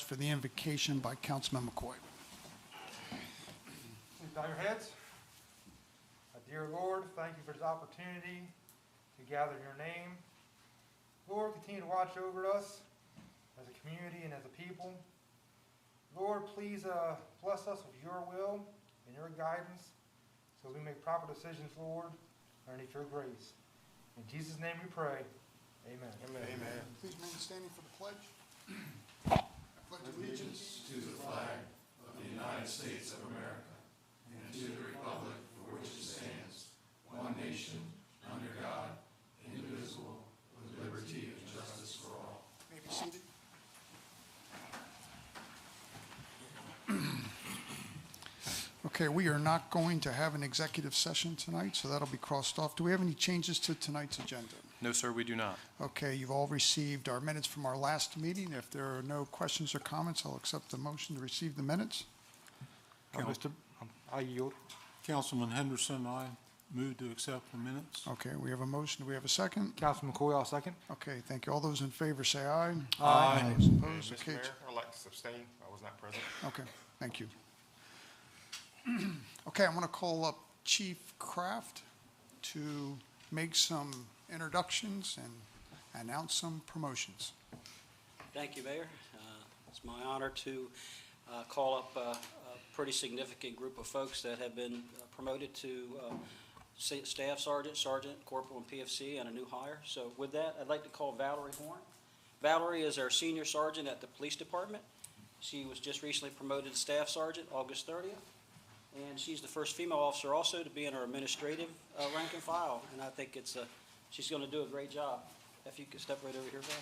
rise for the invocation by Councilman McCoy. Please bow your heads. Dear Lord, thank you for this opportunity to gather in your name. Lord, continue to watch over us as a community and as a people. Lord, please bless us with your will and your guidance so we make proper decisions, Lord, underneath your grace. In Jesus' name we pray. Amen. Amen. Amen. Please remain standing for the pledge. I pledge Allegiance to the flag of the United States of America and to the republic for which it stands, one nation, under God, indivisible, with liberty and justice for all. May be seated. Okay, we are not going to have an executive session tonight, so that'll be crossed off. Do we have any changes to tonight's agenda? No, sir, we do not. Okay, you've all received our minutes from our last meeting. If there are no questions or comments, I'll accept the motion to receive the minutes. I yield. Councilman Henderson, I move to accept the minutes. Okay, we have a motion. Do we have a second? Councilman McCoy, I'll second. Okay, thank you. All those in favor say aye. Aye. Those opposed, Mr. okay. Mayor, I'd like to abstain. I was not present. Okay, thank you. Okay, I want to call up Chief Kraft to make some introductions and announce some promotions. Thank you, Mayor. It's my honor to call up a pretty significant group of folks that have been promoted to Staff Sergeant, Sergeant, Corporal, and PFC, and a new hire. So with that, I'd like to call Valerie Horn. Valerie is our Senior Sergeant at the Police Department. She was just recently promoted to Staff Sergeant August 30th. And she's the first female officer also to be in our administrative rank and file. And I think she's going to do a great job. If you could step right over here, Val.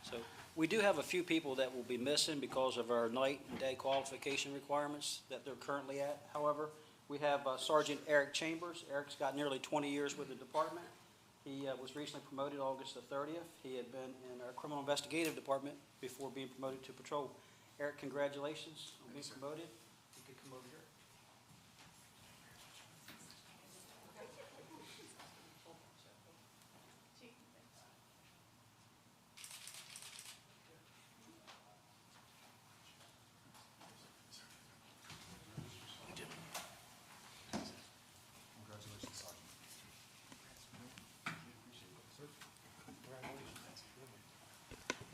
So we do have a few people that will be missing because of our night and day qualification requirements that they're currently at. However, we have Sergeant Eric Chambers. Eric's got nearly 20 years with the department. He was recently promoted August the 30th. He had been in our criminal investigative department before being promoted to patrol. Eric, congratulations on being promoted. You can come over here.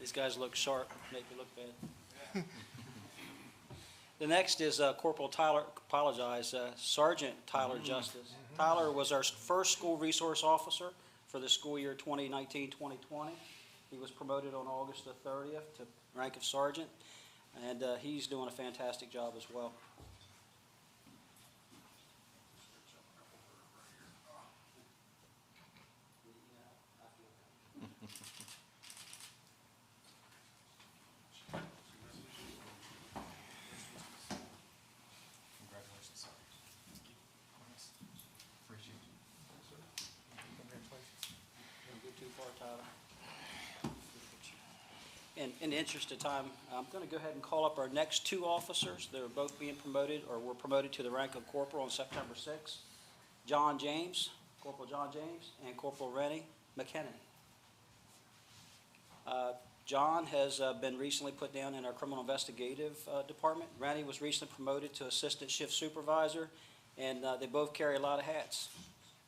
These guys look sharp, make me look bad. The next is Corporal Tyler, Sergeant Tyler Justice. Tyler was our first school resource officer for the school year 2019-2020. He was promoted on August the 30th to rank of sergeant, and he's doing a fantastic job as well. In the interest of time, I'm going to go ahead and call up our next two officers. They're both being promoted or were promoted to the rank of corporal on September 6th. John James, Corporal John James, and Corporal Rennie McKinnon. John has been recently put down in our criminal investigative department. Rennie was recently promoted to assistant shift supervisor, and they both carry a lot of hats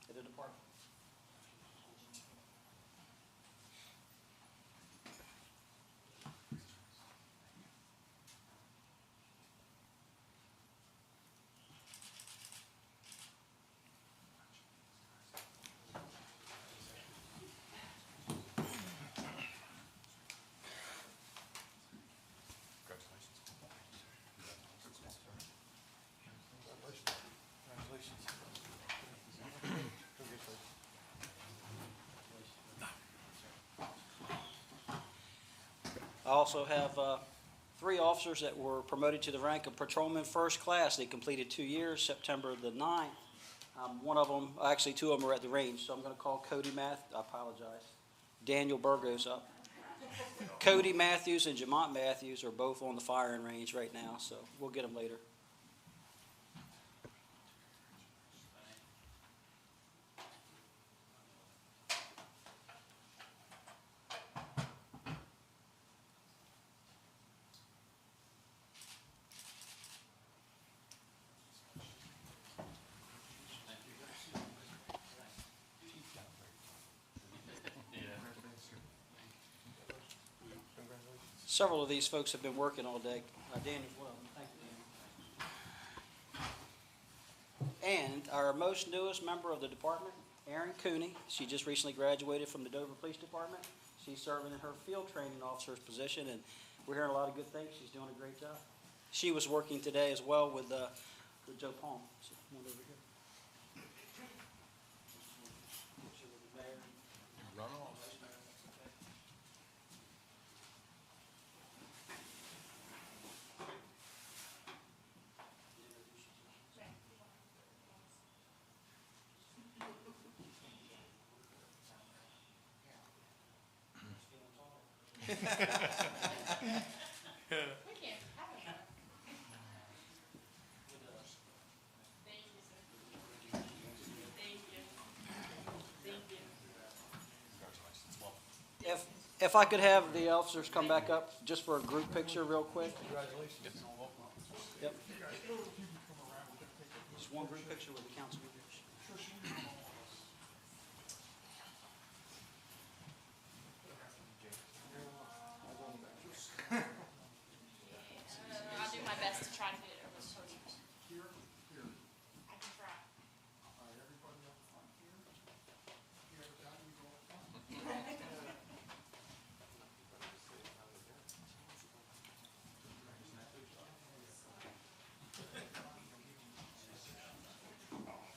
at the department. I also have 3 officers that were promoted to the rank of Patrolman First Class. They completed 2 years, September the 9th. One of them, actually 2 of them are at the range, so I'm going to call Cody I apologize. Daniel Burgos up. Cody Matthews and Jamont Matthews are both on the firing range right now, so we'll get them later. Several of these folks have been working all day. Daniel's one of them. Thank you, Daniel. And our most newest member of the department, Erin Cooney. She just recently graduated from the Dover Police Department. She's serving in her field training officer's position, and we're hearing a lot of good things. She's doing a great job. She was working today as well with Joe Palm. So, come on over here. Run off. If I could have the officers come back up just for a group picture real quick. Congratulations. Yep. Just one group picture with the council members. I'll do my best to try to get it over to you. I can try. Everybody up front here. You ever got me go up front?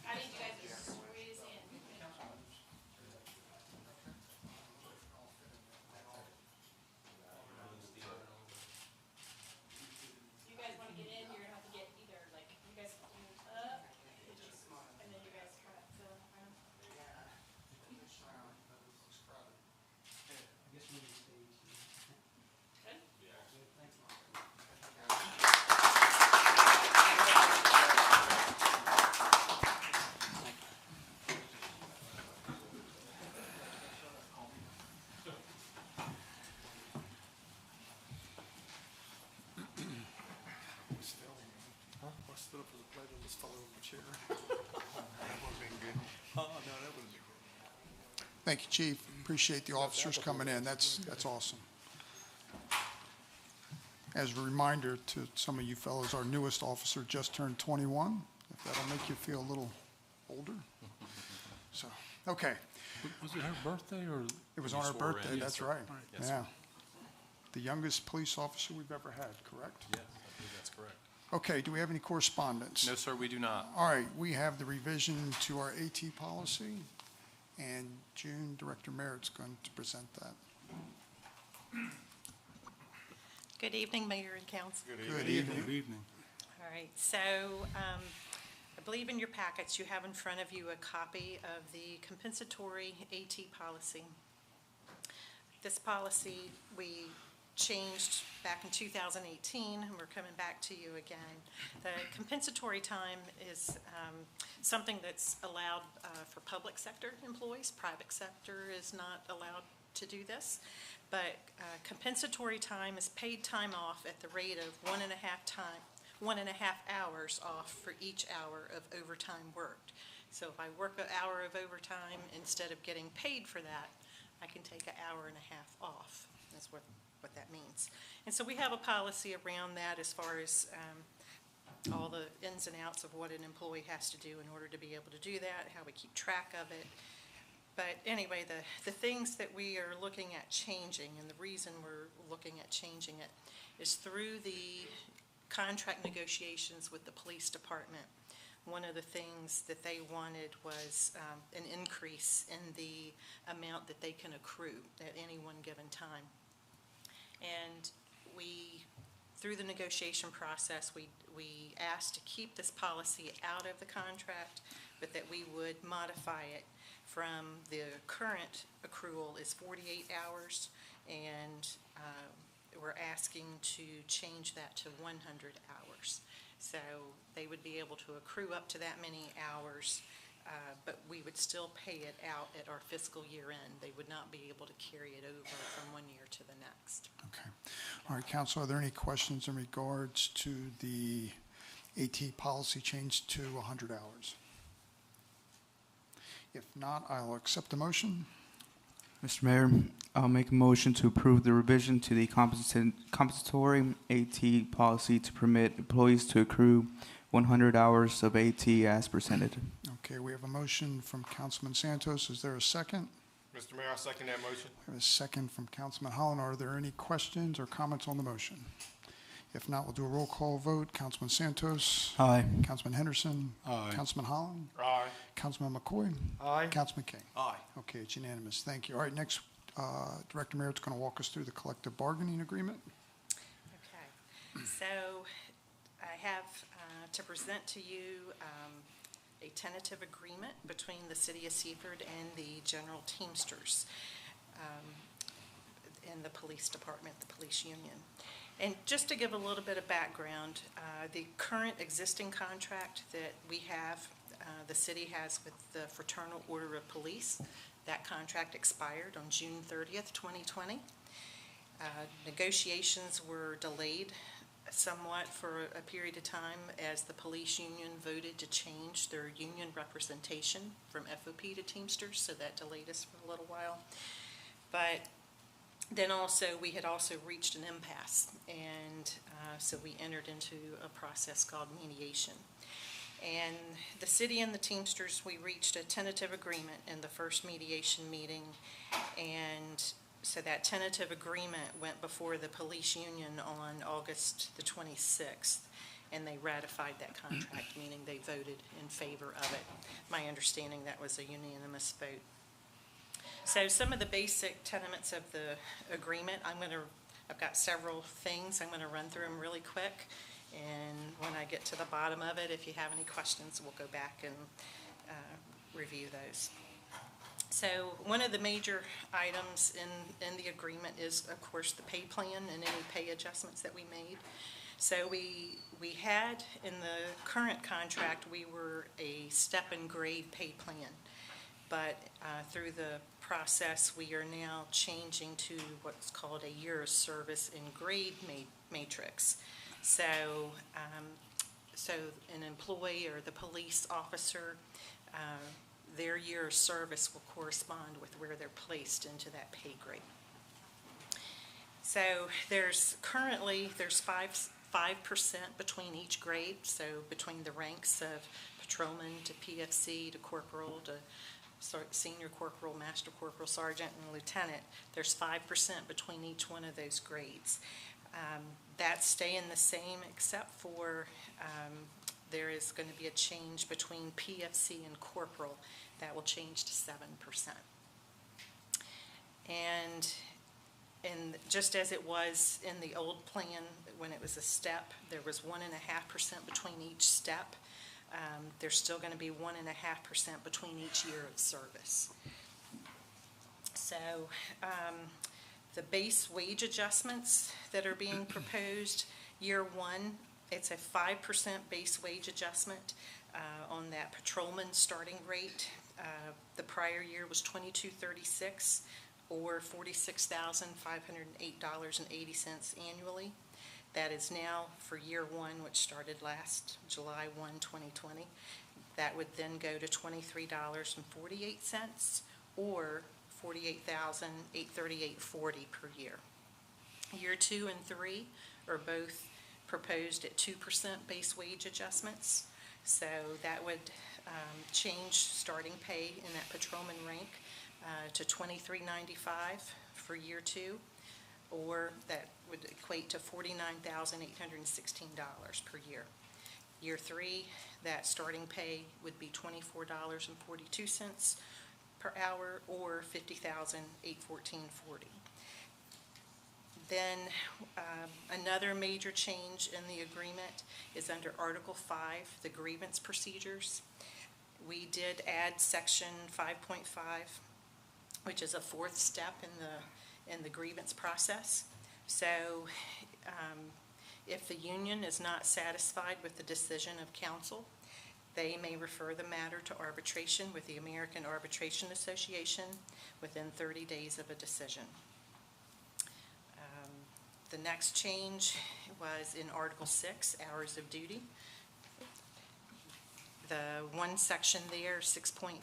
I need you guys to squeeze in. You guys want to get in, you're going to have to get either, like, you guys move up, and then you guys kind of fill around. Good? I stood up as a pledge and just fell over the chair. That would've been good. Oh, no, that would've been good. Thank you, Chief. Appreciate the officers coming in. That's awesome. As a reminder to some of you fellows, our newest officer just turned 21. If that'll make you feel a little older. So, okay. Was it her birthday or? It was You on her swore in. birthday, Yes, that's sir. right. Yes, Yeah. sir. The youngest police officer we've ever had, correct? Yes, I believe that's correct. Okay, do we have any correspondence? No, sir, we do not. All right, we have the revision to our AT policy, and June, Director Merritt's going to present that. Good evening, Mayor and Council. Good evening. Good evening. All right, so I believe in your packets, you have in front of you a copy of the compensatory AT policy. This policy we changed back in 2018, and we're coming back to you again. The compensatory time is something that's allowed for public sector employees. Private sector is not allowed to do this. But compensatory time is paid time off at the rate of 1.5 hours off for each hour of overtime worked. So if I work an hour of overtime, instead of getting paid for that, I can take an hour and a half off. That's what that means. And so we have a policy around that as far as all the ins and outs of what an employee has to do in order to be able to do that, how we keep track of it. But anyway, the things that we are looking at changing, and the reason we're looking at changing it, is through the contract negotiations with the police department. One of the things that they wanted was an increase in the amount that they can accrue at any one given time. And through the negotiation process, we asked to keep this policy out of the contract, but that we would modify it from the current accrual is 48 hours, and we're asking to change that to 100 hours. So they would be able to accrue up to that many hours, but we would still pay it out at our fiscal year end. They would not be able to carry it over from one year to the next. Okay. All right, Council, are there any questions in regards to the AT policy change to 100 hours? If not, I'll accept the motion. Mr. Mayor, I'll make a motion to approve the revision to the compensatory AT policy to permit employees to accrue 100 hours of AT as presented. Okay, we have a motion from Councilman Santos. Is there a second? Mr. Mayor, I second that motion. We have a second from Councilman Holland. Are there any questions or comments on the motion? If not, we'll do a roll call vote. Councilman Santos. Aye. Councilman Henderson. Aye. Councilman Holland. Aye. Councilman McCoy. Aye. Councilman King. Aye. Okay, it's unanimous. Thank you. All right, next, Director Merritt's going to walk us through the collective bargaining agreement. Okay, so I have to present to you a tentative agreement between the City of Seaford and the General Teamsters in the police department, the police union. And just to give a little bit of background, the current existing contract that we have, the city has with the Fraternal Order of Police, that contract expired on June 30th, 2020. Negotiations were delayed somewhat for a period of time as the police union voted to change their union representation from FOP to Teamsters, so that delayed us for a little while. But then also, we had also reached an impasse, and so we entered into a process called mediation. And the city and the Teamsters, we reached a tentative agreement in the first mediation meeting, and so that tentative agreement went before the police union on August the 26th, and they ratified that contract, meaning they voted in favor of it. My understanding, that was a unanimous vote. So some of the basic tenets of the agreement, I've got several things. I'm going to run through them really quick, and when I get to the bottom of it, if you have any questions, we'll go back and review those. So one of the major items in the agreement is, of course, the pay plan and any pay adjustments that we made. So we had, in the current contract, we were a step and grade pay plan. But through the process, we are now changing to what's called a year of service in grade matrix. So, so an employee or the police officer, their year of service will correspond with where they're placed into that pay grade. So there's 5% between each grade, so between the ranks of patrolman to PFC to corporal to senior corporal, master corporal, sergeant, and lieutenant. There's 5% between each one of those grades. That's staying the same, except for there is going to be a change between PFC and corporal. That will change to 7%. And just as it was in the old plan, when it was a step, there was 1.5% between each step. There's still going to be 1.5% between each year of service. So the base wage adjustments that are being proposed, year one, it's a 5% base wage adjustment on that patrolman starting rate. The prior year was $22.36 or $46,508.80 annually. That is now for year one, which started last July 1, 2020. That would then go to $23.48 or $48,838.40 per year. Year 2 and 3 are both proposed at 2% base wage adjustments. So that would change starting pay in that patrolman rank to $23.95 for year 2, or that would equate to $49,816 per year. Year 3, that starting pay would be $24.42 per hour or $50,814.40. Then another major change in the agreement is under Article 5, the grievance procedures. We did add Section 5.5, which is a fourth step in the grievance process. So if the union is not satisfied with the decision of council, they may refer the matter to arbitration with the American Arbitration Association within 30 days of a decision. The next change was in Article 6, hours of duty. The one section there, 6.5.1,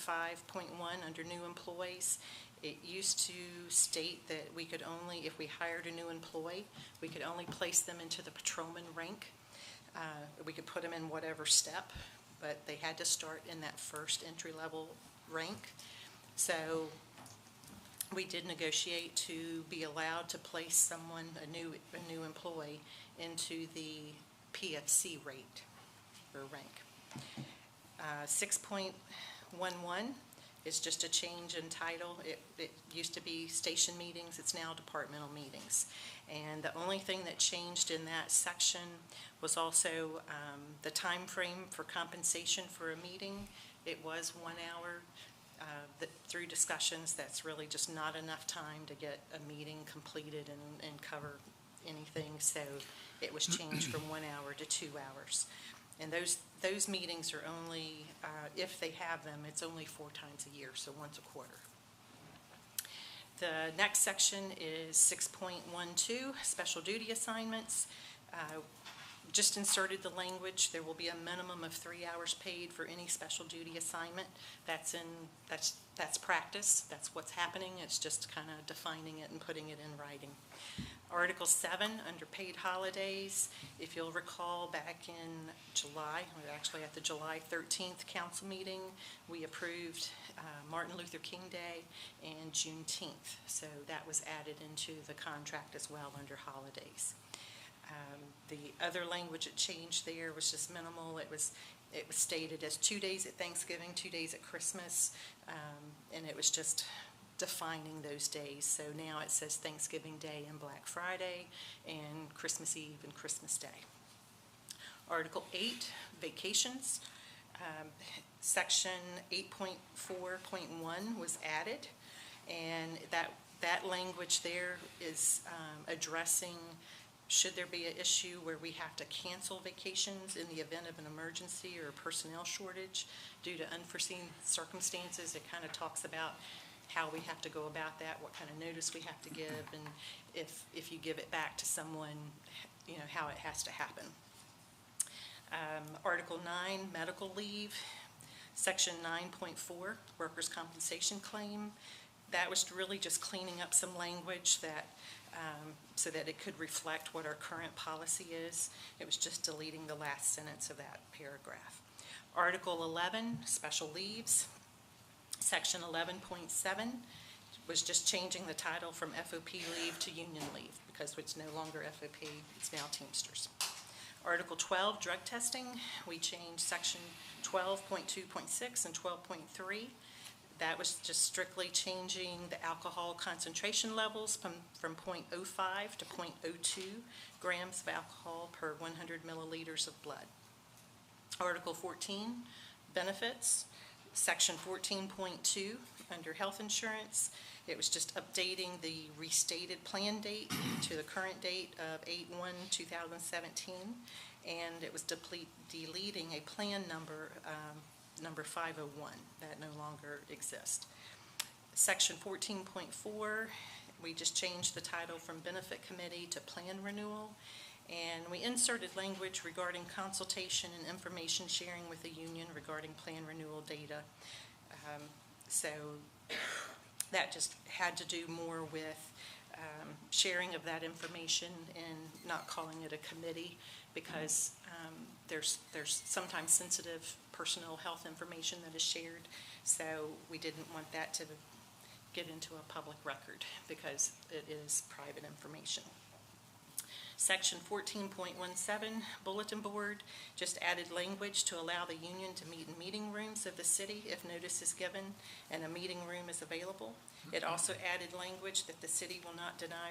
under new employees, it used to state that we could only, if we hired a new employee, we could only place them into the patrolman rank. We could put them in whatever step, but they had to start in that first entry-level rank. So we did negotiate to be allowed to place someone, a new employee, into the PFC rate or rank. 6.11 is just a change in title. It used to be station meetings, it's now departmental meetings. And the only thing that changed in that section was also the time frame for compensation for a meeting. It was 1 hour. Through discussions, that's really just not enough time to get a meeting completed and cover anything. So it was changed from 1 hour to 2 hours. And those meetings are only, if they have them, it's only 4 times a year, so once a quarter. The next section is 6.12, special duty assignments. Just inserted the language, there will be a minimum of 3 hours paid for any special duty assignment. That's practice, that's what's happening. It's just kind of defining it and putting it in writing. Article 7, under paid holidays, if you'll recall back in July, or actually at the July 13th council meeting, we approved Martin Luther King Day and Juneteenth. So that was added into the contract as well under holidays. The other language that changed there was just minimal. It was stated as 2 days at Thanksgiving, 2 days at Christmas, and it was just defining those days. So now it says Thanksgiving Day and Black Friday and Christmas Eve and Christmas Day. Article 8, vacations. Section 8.4.1 was added, and that language there is addressing should there be an issue where we have to cancel vacations in the event of an emergency or a personnel shortage due to unforeseen circumstances. It kind of talks about how we have to go about that, what kind of notice we have to give, and if you give it back to someone, you know, how it has to happen. Article 9, medical leave. Section 9.4, workers' compensation claim. That was really just cleaning up some language that so that it could reflect what our current policy is. It was just deleting the last sentence of that paragraph. Article 11, special leaves. Section 11.7 was just changing the title from FOP leave to union leave because it's no longer FOP, it's now Teamsters. Article 12, drug testing. We changed section 12.2.6 and 12.3. That was just strictly changing the alcohol concentration levels from 0.05 to 0.02 grams of alcohol per 100 milliliters of blood. Article 14, benefits. Section 14.2, under health insurance. It was just updating the restated plan date to the current date of 8/1/2017, and it was deleting a plan number, number 501, that no longer exists. Section 14.4, we just changed the title from benefit committee to plan renewal, and we inserted language regarding consultation and information sharing with the union regarding plan renewal data. So that just had to do more with sharing of that information and not calling it a committee because there's sometimes sensitive personal health information that is shared. So we didn't want that to get into a public record because it is private information. Section 14.17 Bulletin Board just added language to allow the union to meet in meeting rooms of the city if notice is given and a meeting room is available. It also added language that the city will not deny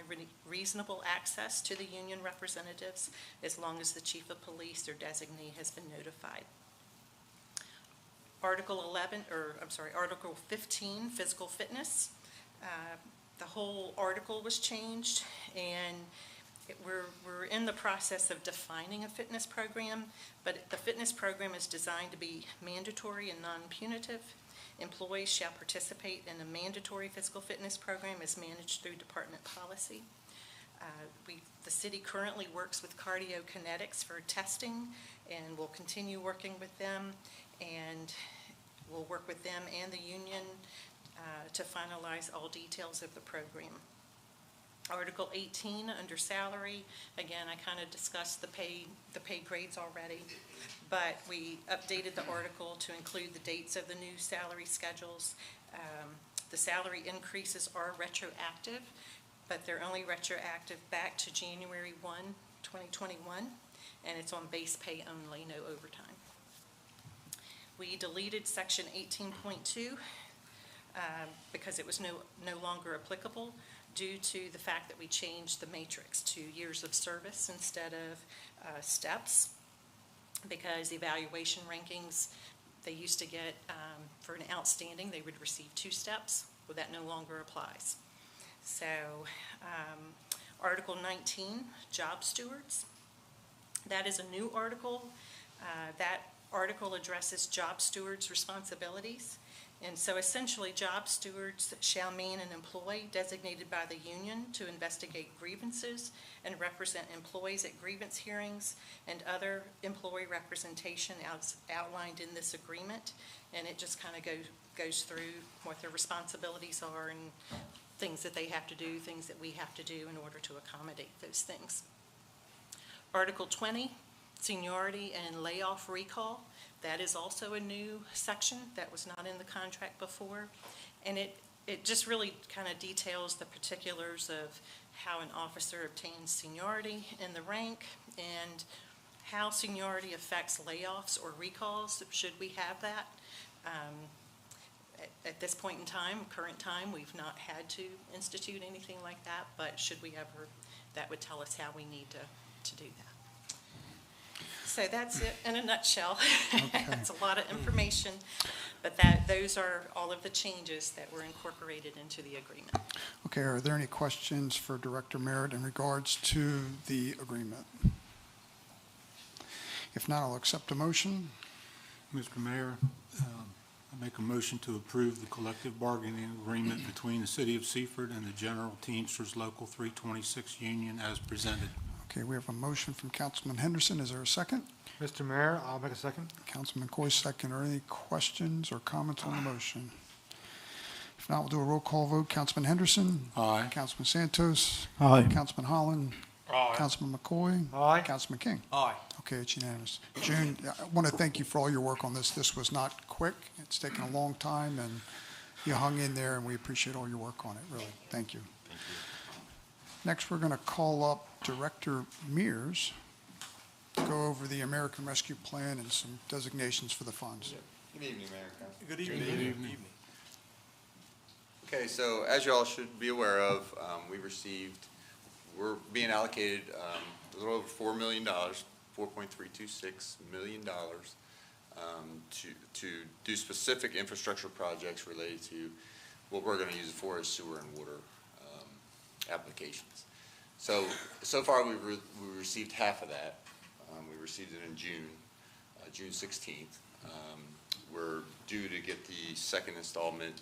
reasonable access to the union representatives as long as the chief of police or designee has been notified. Article 15, physical fitness. The whole article was changed, and we're in the process of defining a fitness program, but the fitness program is designed to be mandatory and non-punitive. Employees shall participate in a mandatory physical fitness program as managed through department policy. The city currently works with Cardio Kinetics for testing, and we'll continue working with them, and we'll work with them and the union to finalize all details of the program. Article 18, under salary, again, I kind of discussed the pay grades already, but we updated the article to include the dates of the new salary schedules. The salary increases are retroactive, but they're only retroactive back to January 1, 2021, and it's on base pay only, no overtime. We deleted section 18.2 because it was no longer applicable due to the fact that we changed the matrix to years of service instead of steps, because evaluation rankings, they used to get, for an outstanding, they would receive 2 steps. Well, that no longer applies. So Article 19, job stewards. That is a new article. That article addresses job stewards' responsibilities. And so essentially, job stewards shall mean an employee designated by the union to investigate grievances and represent employees at grievance hearings and other employee representation as outlined in this agreement. And it just kind of goes through what their responsibilities are and things that they have to do, things that we have to do in order to accommodate those things. Article 20, seniority and layoff recall. That is also a new section that was not in the contract before. And it just really kind of details the particulars of how an officer obtains seniority in the rank and how seniority affects layoffs or recalls, should we have that. At this point in time, current time, we've not had to institute anything like that, but should we ever, that would tell us how we need to do that. So that's it in a nutshell. Okay. That's a lot of information, but those are all of the changes that were incorporated into the agreement. Okay, are there any questions for Director Merritt in regards to the agreement? If not, I'll accept a motion. Mr. Mayor, I make a motion to approve the collective bargaining agreement between the City of Seaford and the General Teamsters Local 326 Union as presented. Okay, we have a motion from Councilman Henderson. Is there a second? Mr. Mayor, I'll make a second. Councilman Coy, second. Are there any questions or comments on the motion? If not, we'll do a roll call vote. Councilman Henderson? Aye. Councilman Santos? Aye. Councilman Holland? Aye. Councilman McCoy? Aye. Councilman King? Aye. Okay, it's unanimous. June, I want to thank you for all your work on this. This was not quick. It's taken a long time, and you hung in there, and we appreciate all your work on it, really. Thank you. Thank you. Next, we're going to call up Director Mears to go over the American Rescue Plan and some designations for the funds. Good evening, Mayor and Council. Good evening. Good evening. Okay, so as you all should be aware of, we're being allocated a little over $4 million, $4.326 million to do specific infrastructure projects related to what we're going to use it for, is sewer and water applications. So far we received half of that. We received it in June 16th. We're due to get the second installment,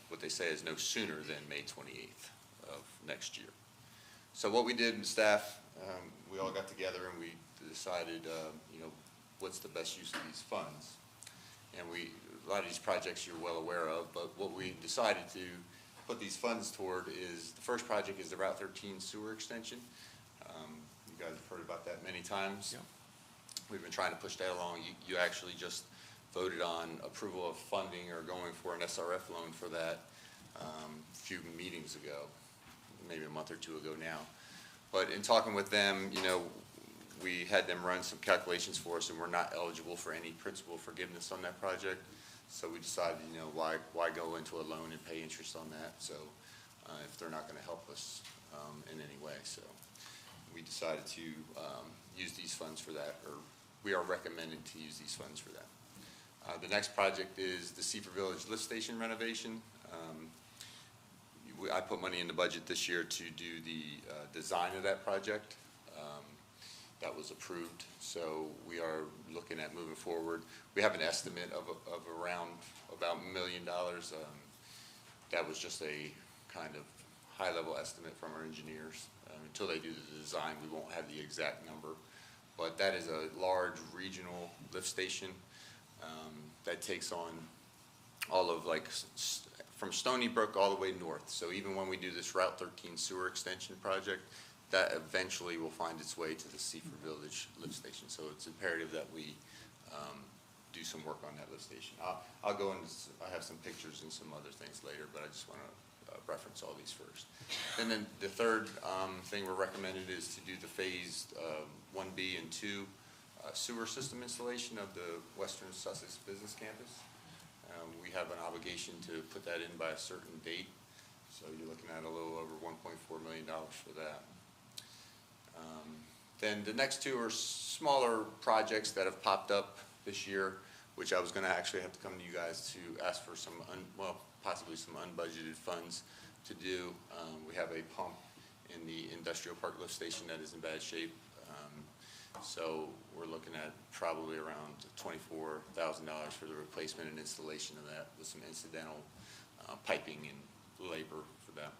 what they say is no sooner than May 28th of next year. So what we did in staff, we all got together and we decided, what's the best use of these funds. And a lot of these projects you're well aware of, but what we decided to put these funds toward is, the first project is the Route 13 sewer extension. You guys have heard about that many times. Yep. We've been trying to push that along. You actually just voted on approval of funding or going for an SRF loan for that a few meetings ago, maybe a month or two ago now. But in talking with them, you know, we had them run some calculations for us, and we're not eligible for any principal forgiveness on that project. So we decided, you know, why go into a loan and pay interest on that? So if they're not going to help us in any way, so we decided to use these funds for that, or we are recommending to use these funds for that. The next project is the Seaford Village lift station renovation. I put money in the budget this year to do the design of that project. That was approved, so we are looking at moving forward. We have an estimate of around about $1 million. That was just a kind of high-level estimate from our engineers. Until they do the design, we won't have the exact number. But that is a large regional lift station that takes on all of from Stony Brook all the way north. So even when we do this Route 13 sewer extension project, that eventually will find its way to the Seaford Village lift station. So it's imperative that we do some work on that lift station. I'll go into, I have some pictures and some other things later, but I just want to reference all these first. And then the third thing we're recommended is to do the phased 1B and 2 sewer system installation of the Western Sussex Business Campus. We have an obligation to put that in by a certain date, so you're looking at a little over $1.4 million for that. Then the next two are smaller projects that have popped up this year, which I was going to actually have to come to you guys to ask for some, possibly some unbudgeted funds to do. We have a pump in the industrial park lift station that is in bad shape. So we're looking at probably around $24,000 for the replacement and installation of that, with some incidental piping and labor for that.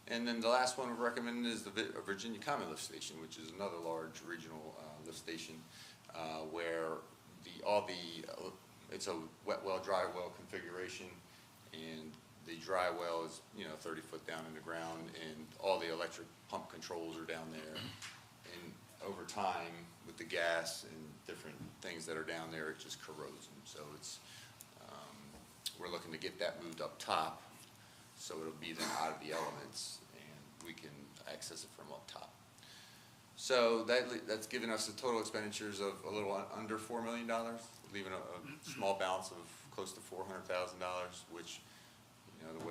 And then the last one we're recommending is the Virginia Common Lift Station, which is another large regional lift station where it's a wet well, dry well configuration, and the dry well is 30 foot down in the ground, and all the electric pump controls are down there. And over time, with the gas and different things that are down there, it just corrodes them. So it's we're looking to get that moved up top, so it'll be then out of the elements, and we can access it from up top. So that's given us the total expenditures of a little under $4 million, leaving a small balance of close to $400,000, which, the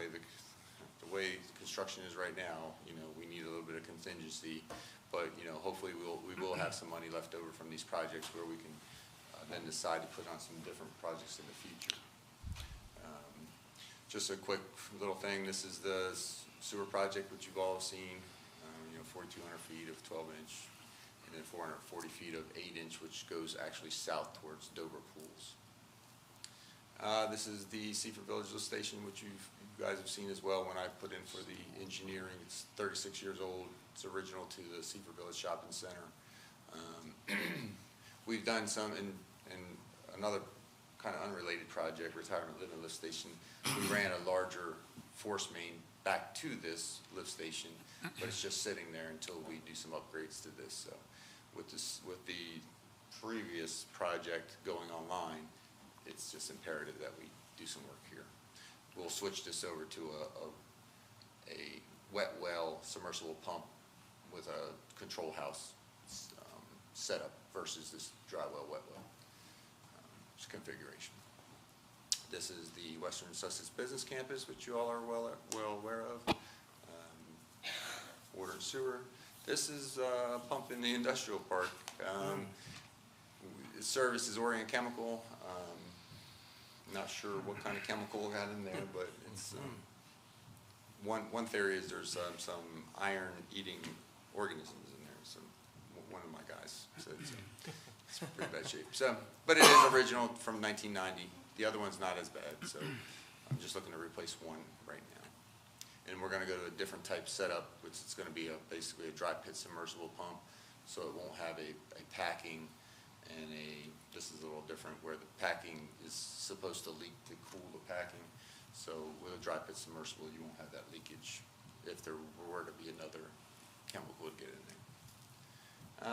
way construction is right now, we need a little bit of contingency, but hopefully we will have some money left over from these projects where we can then decide to put on some different projects in the future. Just a quick little thing, this is the sewer project, which you've all seen, 4,200 feet of 12-inch, and then 440 feet of 8-inch, which goes actually south towards Dover Pools. This is the Seaford Village lift station, which you guys have seen as well when I put in for the engineering. It's 36 years old. It's original to the Seaford Village Shopping Center. We've done some in another kind of unrelated project, retirement living lift station. We ran a larger force main back to this lift station, but it's just sitting there until we do some upgrades to this. So with the previous project going online, it's just imperative that we do some work here. We'll switch this over to a wet well submersible pump with a control house setup versus this dry well, wet well configuration. This is the Western Sussex Business Campus, which you all are well aware of. Water and sewer. This is a pump in the industrial park. It services Orient Chemical. Not sure what kind of chemical got in there, but it's one theory is there's some iron-eating organisms in there. So one of my guys said so. It's in pretty bad shape. So, but it is original from 1990. The other one's not as bad, so I'm just looking to replace one right now. And we're going to go to a different type setup, which is going to be basically a dry pit submersible pump, so it won't have a packing and this is a little different, where the packing is supposed to leak to cool the packing. So with a dry pit submersible, you won't have that leakage if there were to be another chemical to get in there.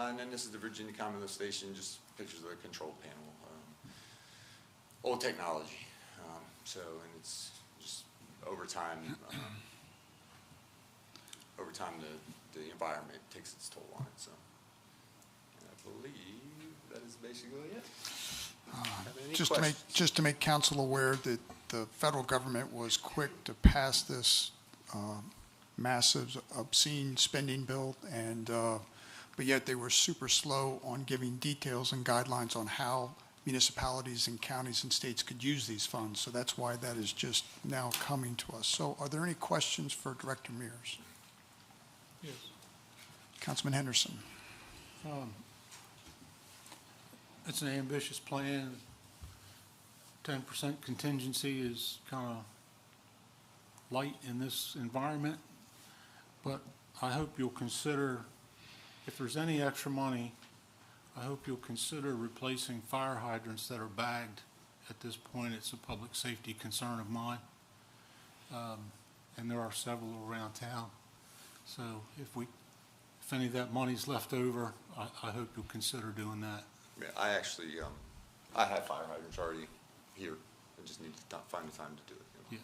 And then this is the Virginia Common Lift Station, just pictures of the control panel. Old technology, and it's just over time time the environment takes its toll on it, so. And I believe that is basically it. Have any questions? Just to make council aware that the federal government was quick to pass this massive, obscene spending bill, and but yet they were super slow on giving details and guidelines on how municipalities and counties and states could use these funds. So that's why that is just now coming to us. So are there any questions for Director Mears? Yes. Councilman Henderson. It's an ambitious plan. 10% contingency is kind of light in this environment, but I hope you'll consider, if there's any extra money, I hope you'll consider replacing fire hydrants that are bagged. At this point, it's a public safety concern of mine, and there are several around town. So if any of that money's left over, I hope you'll consider doing that. Yeah, I actually, I have fire hydrants already here. I just need to find the time to do it. Yeah.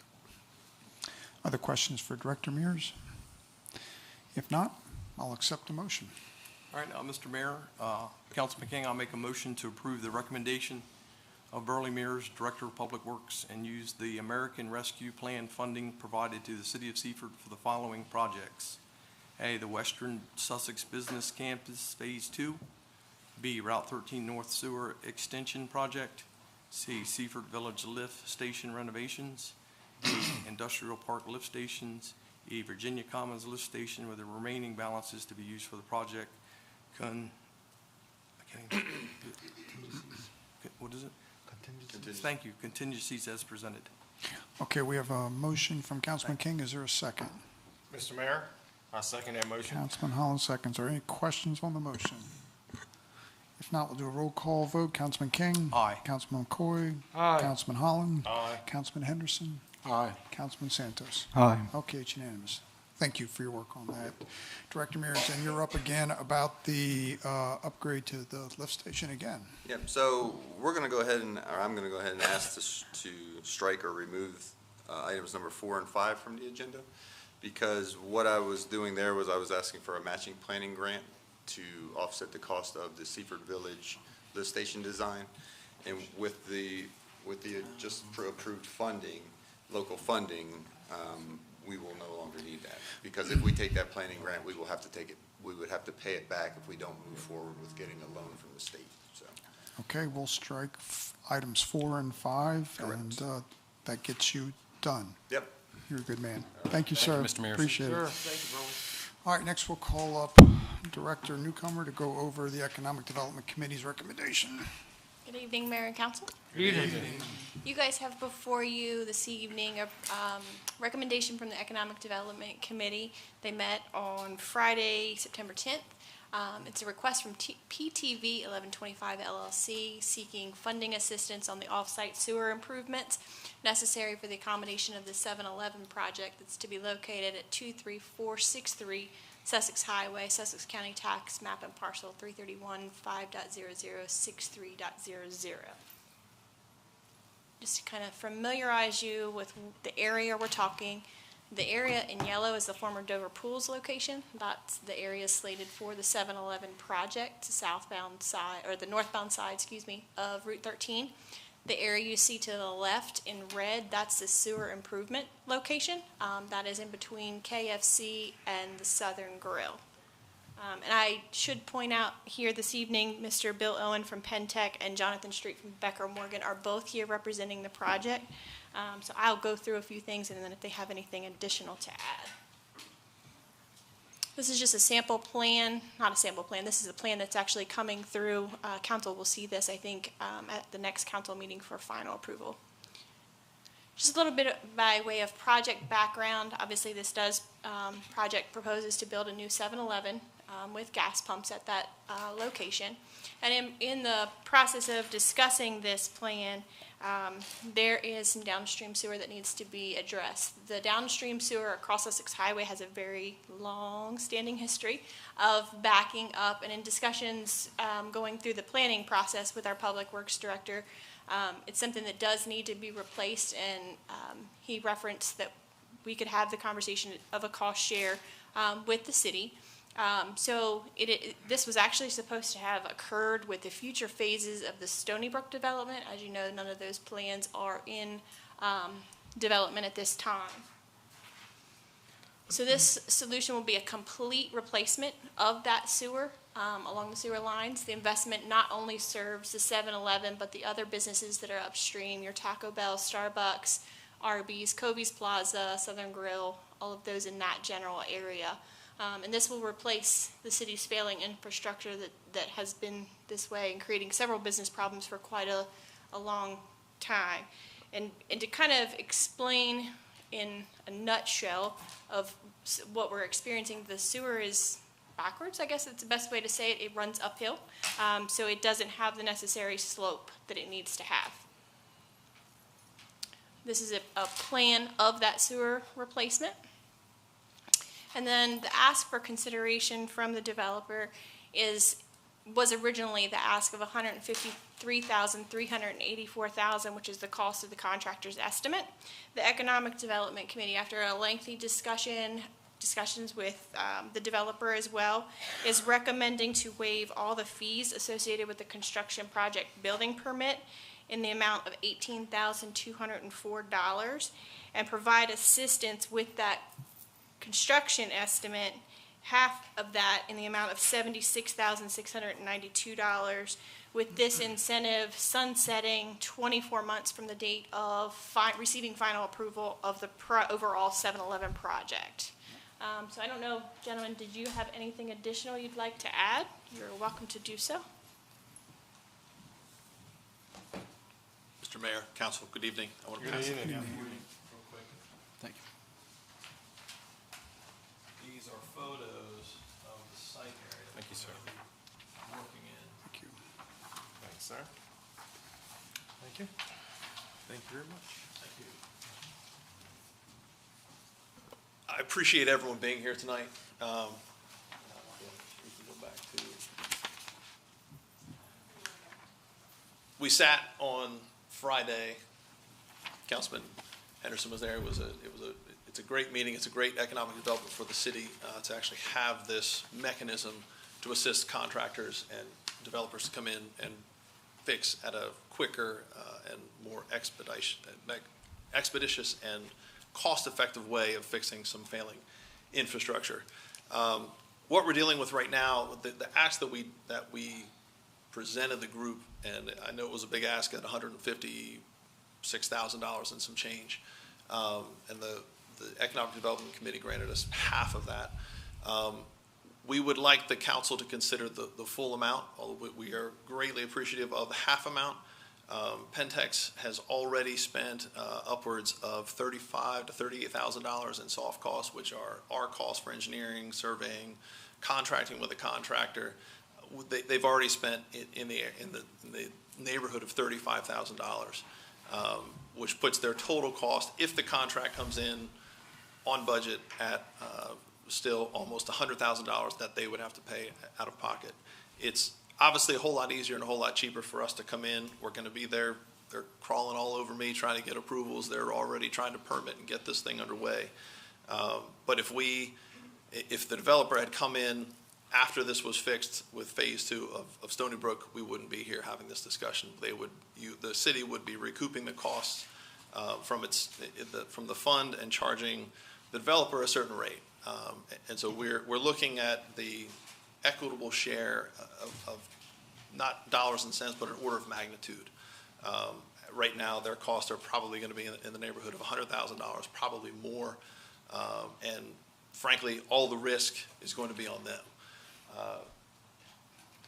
Other questions for Director Mears? If not, I'll accept the motion. All right, Mr. Mayor, Councilman King, I'll make a motion to approve the recommendation of Burley Mears, Director of Public Works, and use the American Rescue Plan funding provided to the City of Seaford for the following projects. A, the Western Sussex Business Campus Phase 2. B, Route 13 North Sewer Extension Project. C, Seaford Village Lift Station renovations. D, Industrial Park Lift Stations. E, Virginia Commons Lift Station, with the remaining balances to be used for the project. What is it? Contingencies. Thank you. Contingencies as presented. Okay, we have a motion from Councilman King. Is there a second? Mr. Mayor, I second that motion. Councilman Holland seconds. Are there any questions on the motion? If not, we'll do a roll call vote. Councilman King? Aye. Councilman McCoy? Aye. Councilman Holland? Aye. Councilman Henderson? Aye. Councilman Santos? Aye. Okay, it's unanimous. Thank you for your work on that. Director Mears, and you're up again about the upgrade to the lift station again. Yep, so we're going to go ahead and, or I'm going to go ahead and ask to strike or remove items number 4 and 5 from the agenda, because what I was doing there was I was asking for a matching planning grant to offset the cost of the Seaford Village lift station design. And with the just approved funding, local funding, we will no longer need that, because if we take that planning grant, we will have to take it, we would have to pay it back if we don't move forward with getting a loan from the state, so. Okay, we'll strike items 4 and 5. Correct. And that gets you done. Yep. You're a good man. Thank you, sir. Mr. Mayor. Appreciate Sure, it. thank you, Burley. All right, next we'll call up Director Newcomer to go over the Economic Development Committee's recommendation. Good evening, Mayor and Council. Good evening. You guys have before you this evening a recommendation from the Economic Development Committee. They met on Friday, September 10th. It's a request from PTV 1125 LLC seeking funding assistance on the off-site sewer improvements necessary for the accommodation of the 7-Eleven project that's to be located at 23463 Sussex Highway, Sussex County Tax Map and Parcel 331.5.0063.00. Just to kind of familiarize you with the area we're talking. The area in yellow is the former Dover Pools location. That's the area slated for the 7-Eleven project, southbound side, or the northbound side, excuse me, of Route 13. The area you see to the left in red, that's the sewer improvement location. That is in between KFC and the Southern Grill. And I should point out here this evening, Mr. Bill Owen from Pentech and Jonathan Street from Becker Morgan are both here representing the project. So I'll go through a few things, and then if they have anything additional to add. This is just a sample plan, not a sample plan, this is a plan that's actually coming through. Council will see this, I think, at the next council meeting for final approval. Just a little bit by way of project background. Obviously, this project proposes to build a new 7-Eleven with gas pumps at that location. And in the process of discussing this plan, there is some downstream sewer that needs to be addressed. The downstream sewer across Sussex Highway has a very long-standing history of backing up, and in discussions going through the planning process with our Public Works Director, it's something that does need to be replaced, and he referenced that we could have the conversation of a cost share with the city. So this was actually supposed to have occurred with the future phases of the Stony Brook development. As you know, none of those plans are in development at this time. So this solution will be a complete replacement of that sewer along the sewer lines. The investment not only serves the 7-Eleven, but the other businesses that are upstream, your Taco Bell, Starbucks, Arby's, Kobe's Plaza, Southern Grill, all of those in that general area. And this will replace the city's failing infrastructure that has been this way and creating several business problems for quite a long time. And to kind of explain in a nutshell of what we're experiencing, the sewer is backwards, I guess that's the best way to say it. It runs uphill, so it doesn't have the necessary slope that it needs to have. This is a plan of that sewer replacement. And then the ask for consideration from the developer was originally the ask of $153,384,000, which is the cost of the contractor's estimate. The Economic Development Committee, after a lengthy discussions with the developer as well, is recommending to waive all the fees associated with the construction project building permit in the amount of $18,204 and provide assistance with that construction estimate, half of that in the amount of $76,692, with this incentive sunsetting 24 months from the date of receiving final approval of the overall 7-Eleven project. So I don't know, gentlemen, did you have anything additional you'd like to add? You're welcome to do so. Mr. Mayor, Council, good evening. I want to Good pass evening. real quick. Thank you. These are photos of the site area. Thank you, sir. Working in. Thank you. Thanks, sir. Thank you. Thank you very much. Thank you. I appreciate everyone being here tonight. We can go back to. We sat on Friday. Councilman Henderson was there. It's a great meeting. It's a great economic development for the city to actually have this mechanism to assist contractors and developers to come in and fix at a quicker and more expeditious and cost-effective way of fixing some failing infrastructure. What we're dealing with right now, the ask that we presented the group, and I know it was a big ask at $156,000 and some change, and the Economic Development Committee granted us half of that. We would like the council to consider the full amount, although we are greatly appreciative of the half amount. Pentex has already spent upwards of $35,000 to $38,000 in soft costs, which are our costs for engineering, surveying, contracting with a contractor. They've already spent in the neighborhood of $35,000, which puts their total cost, if the contract comes in on budget, at still almost $100,000 that they would have to pay out of pocket. It's obviously a whole lot easier and a whole lot cheaper for us to come in. We're going to be there. They're crawling all over me trying to get approvals. They're already trying to permit and get this thing underway. But if the developer had come in after this was fixed with phase 2 of Stony Brook, we wouldn't be here having this discussion. The city would be recouping the costs from the fund and charging the developer a certain rate. And so we're looking at the equitable share of not dollars and cents, but an order of magnitude. Right now, their costs are probably going to be in the neighborhood of $100,000, probably more. And frankly, all the risk is going to be on them.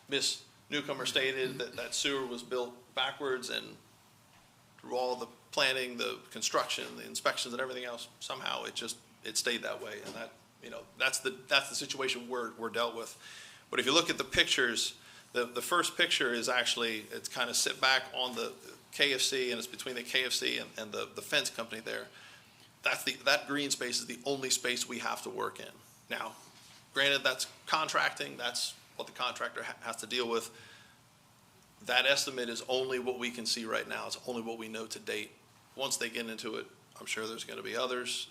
Ms. Newcomer stated that sewer was built backwards, and through all the planning, the construction, the inspections, and everything else, somehow it stayed that way. And that's the situation we're dealt with. But if you look at the pictures, the first picture is actually, it's kind of sit back on the KFC, and it's between the KFC and the fence company there. That green space is the only space we have to work in. Now, granted, that's contracting. That's what the contractor has to deal with. That estimate is only what we can see right now. It's only what we know to date. Once they get into it, I'm sure there's going to be others.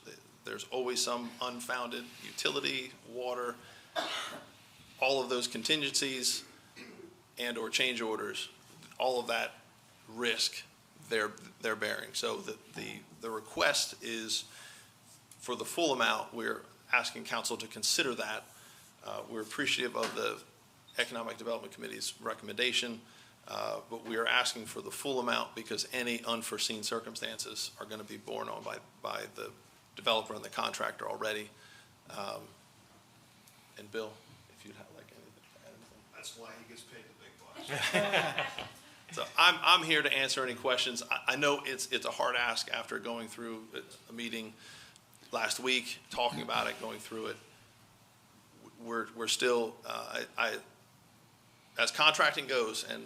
There's always some unfounded utility, water, all of those contingencies and/or change orders, all of that risk they're bearing. So the request is for the full amount. We're asking council to consider that. We're appreciative of the Economic Development Committee's recommendation, but we are asking for the full amount because any unforeseen circumstances are going to be borne on by the developer and the contractor already. And Bill, if you'd have like anything to add anything. That's why he gets paid the big bucks. So I'm here to answer any questions. I know it's a hard ask after going through a meeting last week, talking about it, going through it. We're still, as contracting goes, and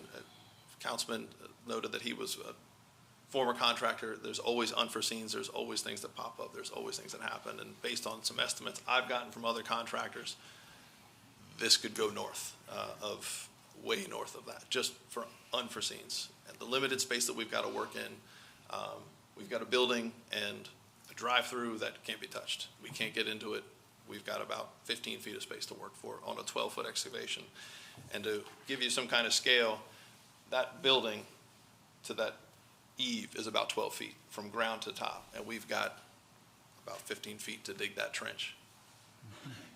Councilman noted that he was a former contractor, there's always unforeseens, there's always things that pop up, there's always things that happen, and based on some estimates I've gotten from other contractors, this could go north way north of that, just for unforeseens. And the limited space that we've got to work in, we've got a building and a drive-through that can't be touched. We can't get into it. We've got about 15 feet of space to work for on a 12-foot excavation. And to give you some kind of scale, that building to that eave is about 12 feet from ground to top, and we've got about 15 feet to dig that trench.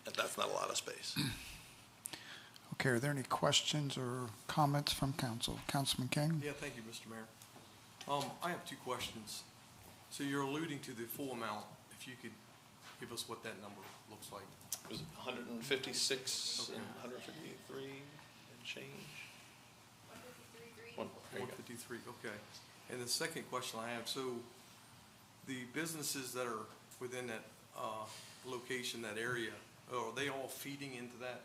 And that's not a lot of space. Okay, are there any questions or comments from council? Councilman King? Yeah, thank you, Mr. Mayor. I have two questions. So you're alluding to the full amount. If you could give us what that number looks like. It was 156 and 153 and change. 153, okay. And the second question I have, so the businesses that are within that location, that area, are they all feeding into that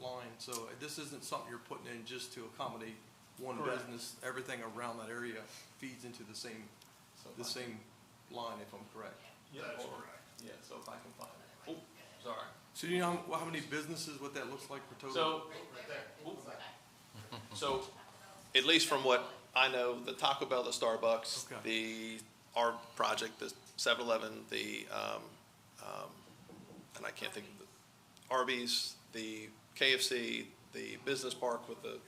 line? So this isn't something you're putting in just to accommodate one Correct. business. Everything around that area feeds into the same line, if I'm correct. Yeah, that's correct. Yeah, so if I can find it. Oh, sorry. So do you know how many businesses, what that looks like for total? So, at least from what I know, the Taco Bell, the Starbucks, Okay. our project, the 7-Eleven, and I can't think of the Arby's, the KFC, the business park with the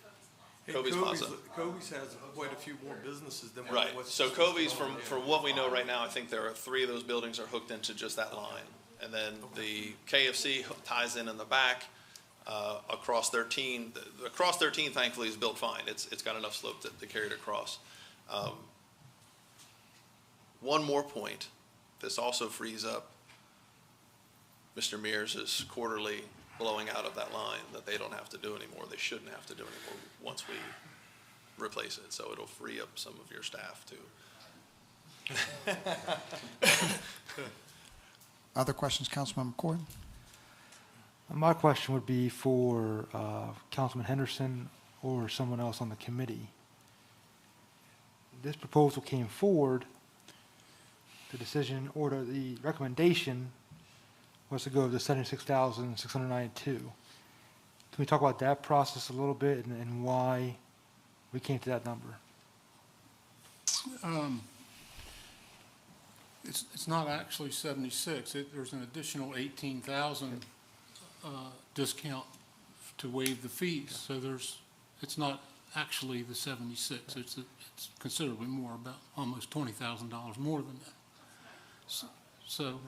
Kobe's Plaza. Kobe's has quite a few more businesses than what. Right, so Kobe's, from what we know right now, I think there are 3 of those buildings are hooked into just that line. And then the KFC ties in the back, across 13. Across 13, thankfully, is built fine. It's got enough slope to carry it across. One more point, this also frees up Mr. Mears' quarterly blowing out of that line that they don't have to do anymore. They shouldn't have to do anymore once we replace it. So it'll free up some of your staff too. Other questions, Councilman McCoy? My question would be for Councilman Henderson or someone else on the committee. This proposal came forward, the decision or the recommendation was to go to 76,692. Can we talk about that process a little bit and why we came to that number? It's not actually 76. There's an additional 18,000 discount to waive the fees. So it's not actually the 76. It's considerably more, about almost $20,000 more than that. So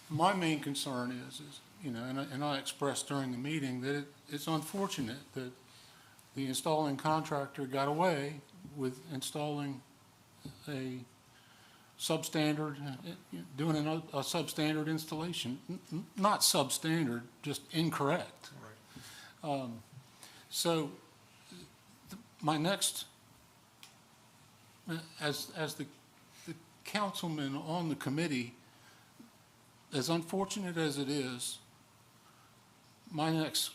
my main concern is and I expressed during the meeting that it's unfortunate that the installing contractor got away with installing a substandard, doing a substandard installation. Not substandard, just incorrect. Right. My next, as the councilman on the committee, as unfortunate as it is, my next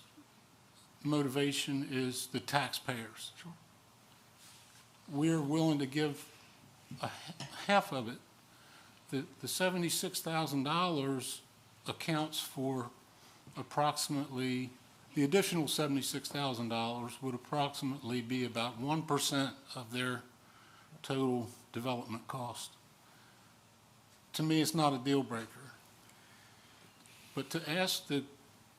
motivation is the taxpayers. Sure. We're willing to give half of it. The $76,000 accounts for approximately, the additional $76,000 would approximately be about 1% of their total development cost. to me, it's not a deal breaker. But to ask the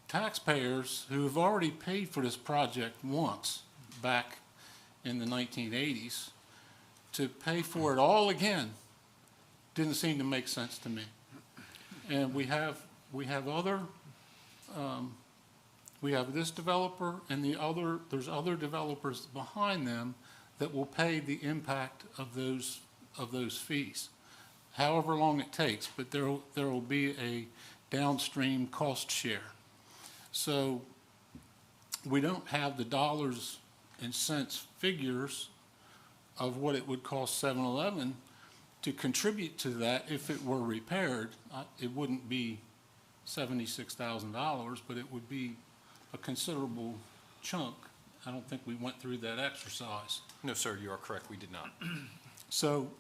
taxpayers who have already paid for this project once back in the 1980s to pay for it all again didn't seem to make sense to me. And we have other, we have this developer and there's other developers behind them that will pay the impact of those fees, however long it takes, but there will be a downstream cost share. So we don't have the dollars and cents figures of what it would cost 7-Eleven to contribute to that if it were repaired. It wouldn't be $76,000, but it would be a considerable chunk. I don't think we went through that exercise. No, sir, you are correct. We did not. So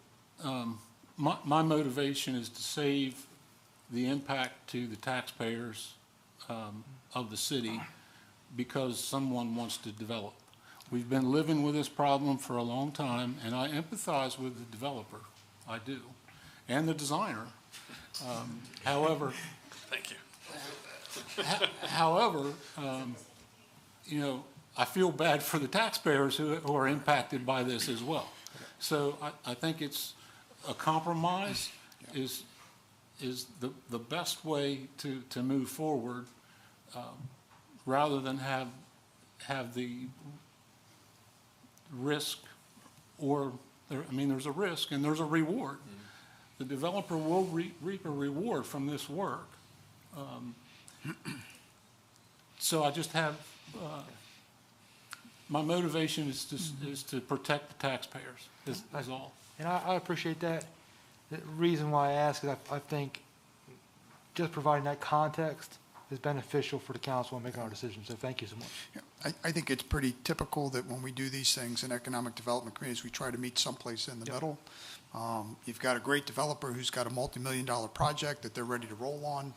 my motivation is to save the impact to the taxpayers of the city because someone wants to develop. We've been living with this problem for a long time, and I empathize with the developer. I do, and the designer. However, Thank you. however, you know, I feel bad for the taxpayers who are impacted by this as well. So I think it's a compromise is the best way to move forward, rather than have the risk there's a risk and there's a reward. The developer will reap a reward from this work. So I just have, my motivation is to protect the taxpayers, is all. And I appreciate that. The reason why I ask is I think just providing that context is beneficial for the council in making our decisions. So thank you so much. Yeah, I think it's pretty typical that when we do these things in economic development committees, we try to meet someplace in the middle. You've got a great developer who's got a multi-million-dollar project that they're ready to roll on.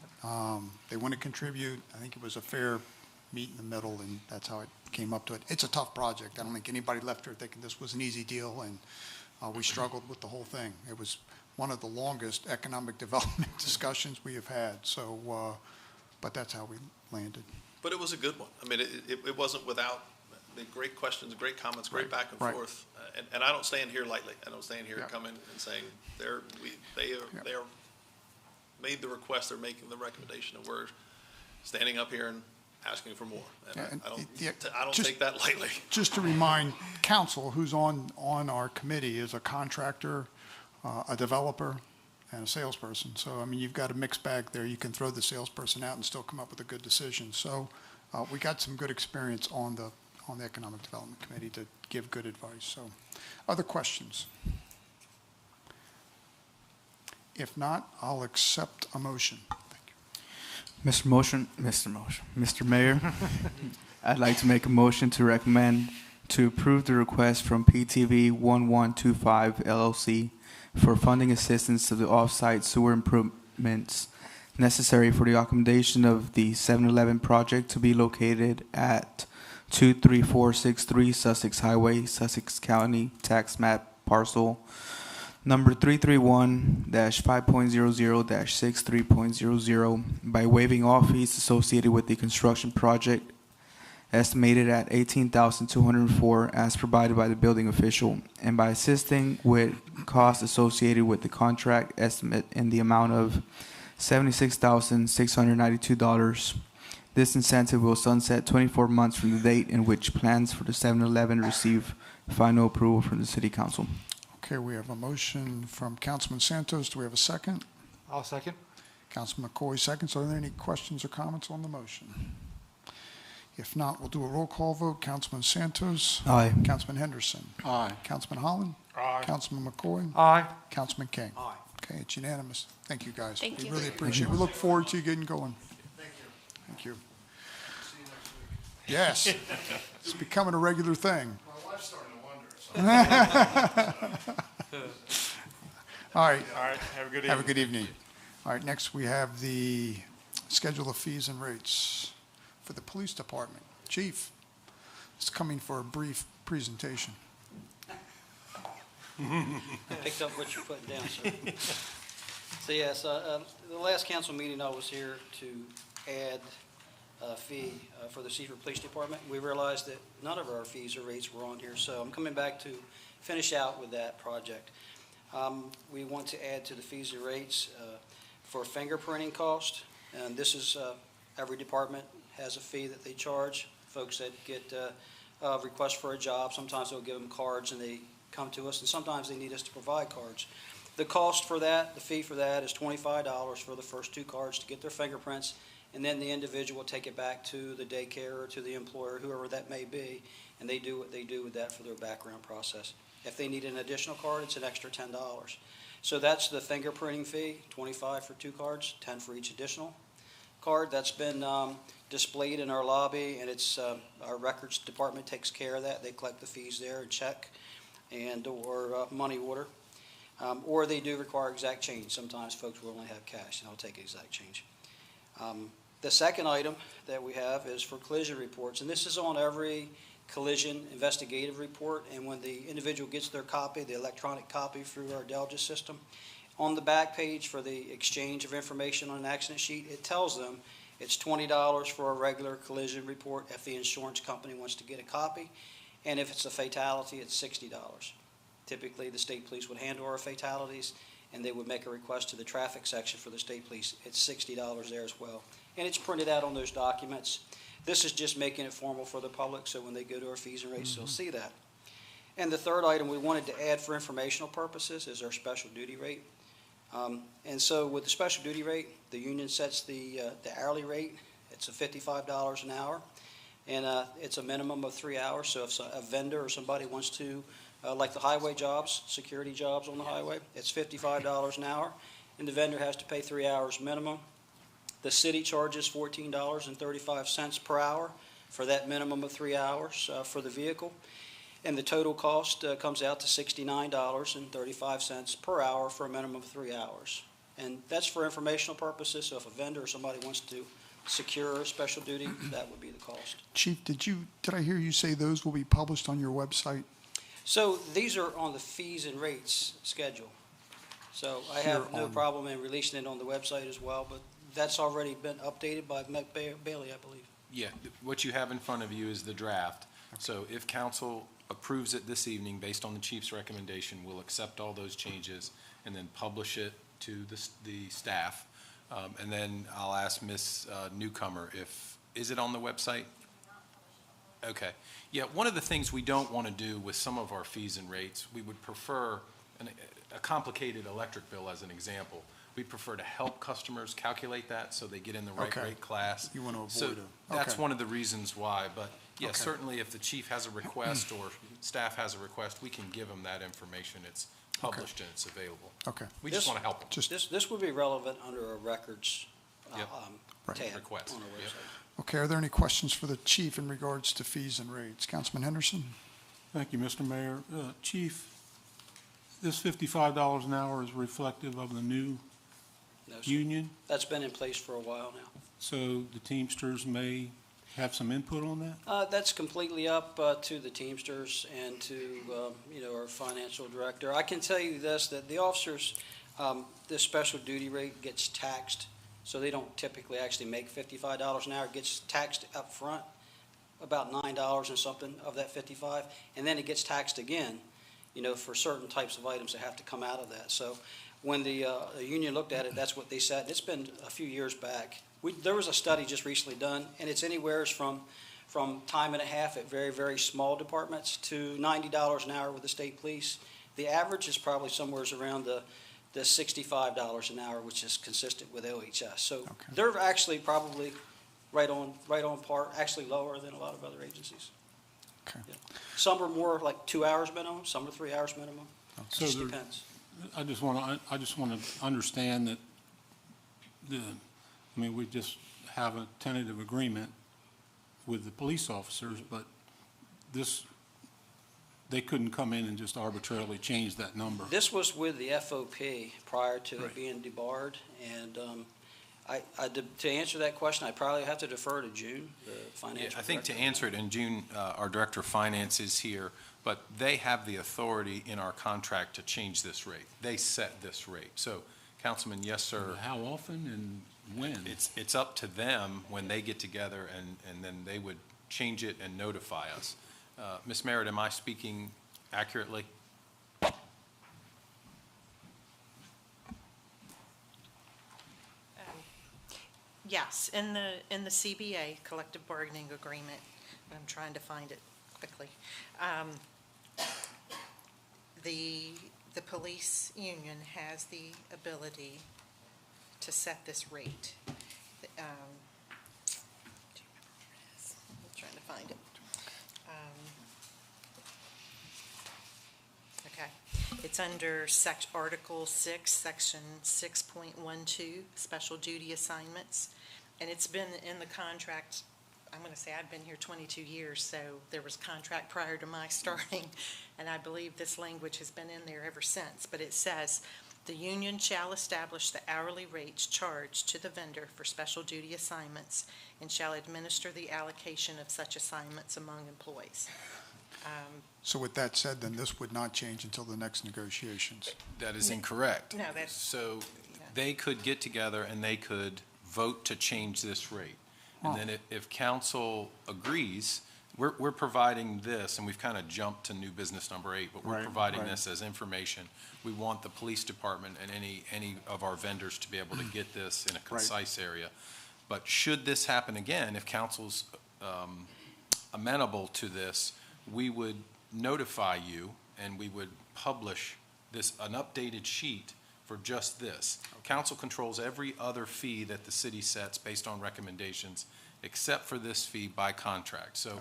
They want to contribute. I think it was a fair meet in the middle, and that's how it came up to it. It's a tough project. I don't think anybody left here thinking this was an easy deal, and we struggled with the whole thing. It was one of the longest economic development discussions we have had. So, but that's how we landed. But it was a good one. I mean, it wasn't without great questions, great comments, great back and forth. And I don't stand here lightly. I don't stand here coming and saying they are made the request, they're making the recommendation, and we're standing up here and asking for more. And I don't take that lightly. Just to remind council, who's on our committee is a contractor, a developer, and a salesperson. So, I mean, you've got a mixed bag there. You can throw the salesperson out and still come up with a good decision. So we got some good experience on the Economic Development Committee to give good advice. So other questions? If not, I'll accept a motion. Thank you. Mr. Mayor, I'd like to make a motion to recommend to approve the request from PTV 1125 LLC for funding assistance to the off-site sewer improvements necessary for the accommodation of the 7-Eleven project to be located at 23463 Sussex Highway, Sussex County, tax map parcel number 331-5.00-63.00 by waiving all fees associated with the construction project estimated at $18,204 as provided by the building official, and by assisting with costs associated with the contract estimate in the amount of $76,692. This incentive will sunset 24 months from the date in which plans for the 7-Eleven receive final approval from the City Council. Okay, we have a motion from Councilman Santos. Do we have a second? I'll second. Councilman McCoy seconds. Are there any questions or comments on the motion? If not, we'll do a roll call vote. Councilman Santos. Aye. Councilman Henderson. Aye. Councilman Holland. Aye. Councilman McCoy. Aye. Councilman King. Aye. Okay, it's unanimous. Thank you, guys. Thank We you. really appreciate it. We look forward to you getting going. Thank you. Thank you. See you next week. Yes, it's becoming a regular thing. My wife's starting to wonder. All right, All right, have a good evening. have a good evening. All right, next we have the schedule of fees and rates for the police department. Chief is coming for a brief presentation. I picked up what you're putting down, sir. So yes, the last council meeting I was here to add a fee for the Seaford Police Department. We realized that none of our fees or rates were on here, so I'm coming back to finish out with that project. We want to add to the fees and rates for fingerprinting cost, and this is, every department has a fee that they charge. Folks that get a request for a job, sometimes they'll give them cards and they come to us, and sometimes they need us to provide cards. The cost for that, the fee for that is $25 for the first 2 cards to get their fingerprints, and then the individual will take it back to the daycare or to the employer, whoever that may be, and they do what they do with that for their background process. If they need an additional card, it's an extra $10. So that's the fingerprinting fee, $25 for 2 cards, $10 for each additional card. That's been displayed in our lobby, and it's our records department takes care of that. They collect the fees there, and check, and or money order. Or they do require exact change. Sometimes folks will only have cash, and I'll take exact change. The second item that we have is for collision reports, and this is on every collision investigative report, and when the individual gets their copy, the electronic copy through our Delgis system, on the back page for the exchange of information on an accident sheet, it tells them it's $20 for a regular collision report if the insurance company wants to get a copy, and if it's a fatality, it's $60. Typically, the state police would handle our fatalities, and they would make a request to the traffic section for the state police. It's $60 there as well. And it's printed out on those documents. This is just making it formal for the public, so when they go to our fees and rates, they'll see that. And the third item we wanted to add for informational purposes is our special duty rate. And so with the special duty rate, the union sets the hourly rate. It's a $55 an hour, and it's a minimum of 3 hours. So if a vendor or somebody wants to, like the highway jobs, security jobs on the highway, it's $55 an hour, and the vendor has to pay 3 hours minimum. The city charges $14.35 per hour for that minimum of 3 hours for the vehicle. And the total cost comes out to $69.35 per hour for a minimum of 3 hours. And that's for informational purposes, so if a vendor or somebody wants to secure special duty, that would be the cost. Chief, did I hear you say those will be published on your website? So these are on the fees and rates schedule. So I have no problem in releasing it on the website as well, but that's already been updated by Bailey, I believe. Yeah, what you have in front of you is the draft. So if council approves it this evening based on the chief's recommendation, we'll accept all those changes and then publish it to the staff. And then I'll ask Ms. Newcomer is it on the website? Okay. Yeah, one of the things we don't want to do with some of our fees and rates, we would prefer a complicated electric bill as an example. We prefer to help customers calculate that so they get in the right rate class. You want to avoid So it. that's one of the reasons why, but yeah, Okay. certainly if the chief has a request or staff has a request, we can give them that information. It's published and it's available. Okay. We just want to help them. This would be relevant under a records Yep. tab Request. on our Yep. website. Okay, are there any questions for the chief in regards to fees and rates? Councilman Henderson? Thank you, Mr. Mayor. Chief, this $55 an hour is reflective of the new No, sir. union, That's been in place for a while now. so the Teamsters may have some input on that? That's completely up to the Teamsters and to, our financial director. I can tell you this, that the officers, this special duty rate gets taxed, so they don't typically actually make $55 an hour. It gets taxed up front, about $9 and something of that 55, and then it gets taxed again, for certain types of items that have to come out of that. So when the union looked at it, that's what they said. It's been a few years back. There was a study just recently done, and it's anywhere from time and a half at very, very small departments to $90 an hour with the state police. The average is probably somewhere around the $65 an hour, which is consistent with OHS. So they're actually probably right on par, actually lower than a lot of other agencies. Okay. Yeah. Some are more like 2 hours minimum, some are 3 hours minimum. So Just there- depends. I just want to understand that we just have a tentative agreement with the police officers, but they couldn't come in and just arbitrarily change that number. This was with the FOP prior to it Right. being debarred, and to answer that question, I probably have to defer to June, the financial Yeah, I think to director. answer it, and June, our Director of Finance is here, but they have the authority in our contract to change this rate. They set this rate. So Councilman, yes, sir. How often and when? It's up to them when they get together, and then they would change it and notify us. Ms. Merritt, am I speaking accurately? Yes, in the CBA, collective bargaining agreement, and I'm trying to find it quickly. The police union has the ability to set this rate. Do you remember where it is? I'm trying to find it. Okay, it's under Article 6, Section 6.12, Special Duty Assignments, and it's been in the contract. I'm going to say I've been here 22 years, so there was contract prior to my starting, and I believe this language has been in there ever since. But it says, the union shall establish the hourly rates charged to the vendor for special duty assignments and shall administer the allocation of such assignments among employees. So with that said, then this would not change until the next negotiations. That is incorrect. No, that's. So they could get together and they could vote to change this rate. And then if council agrees, we're providing this, and we've kind of jumped to new business number 8, but we're providing this as information. We want the police department and any of our vendors to be able to get this in a concise area. But should this happen again, if council's amenable to this, we would notify you and we would publish an updated sheet for just this. Council controls every other fee that the city sets based on recommendations, except for this fee by contract. So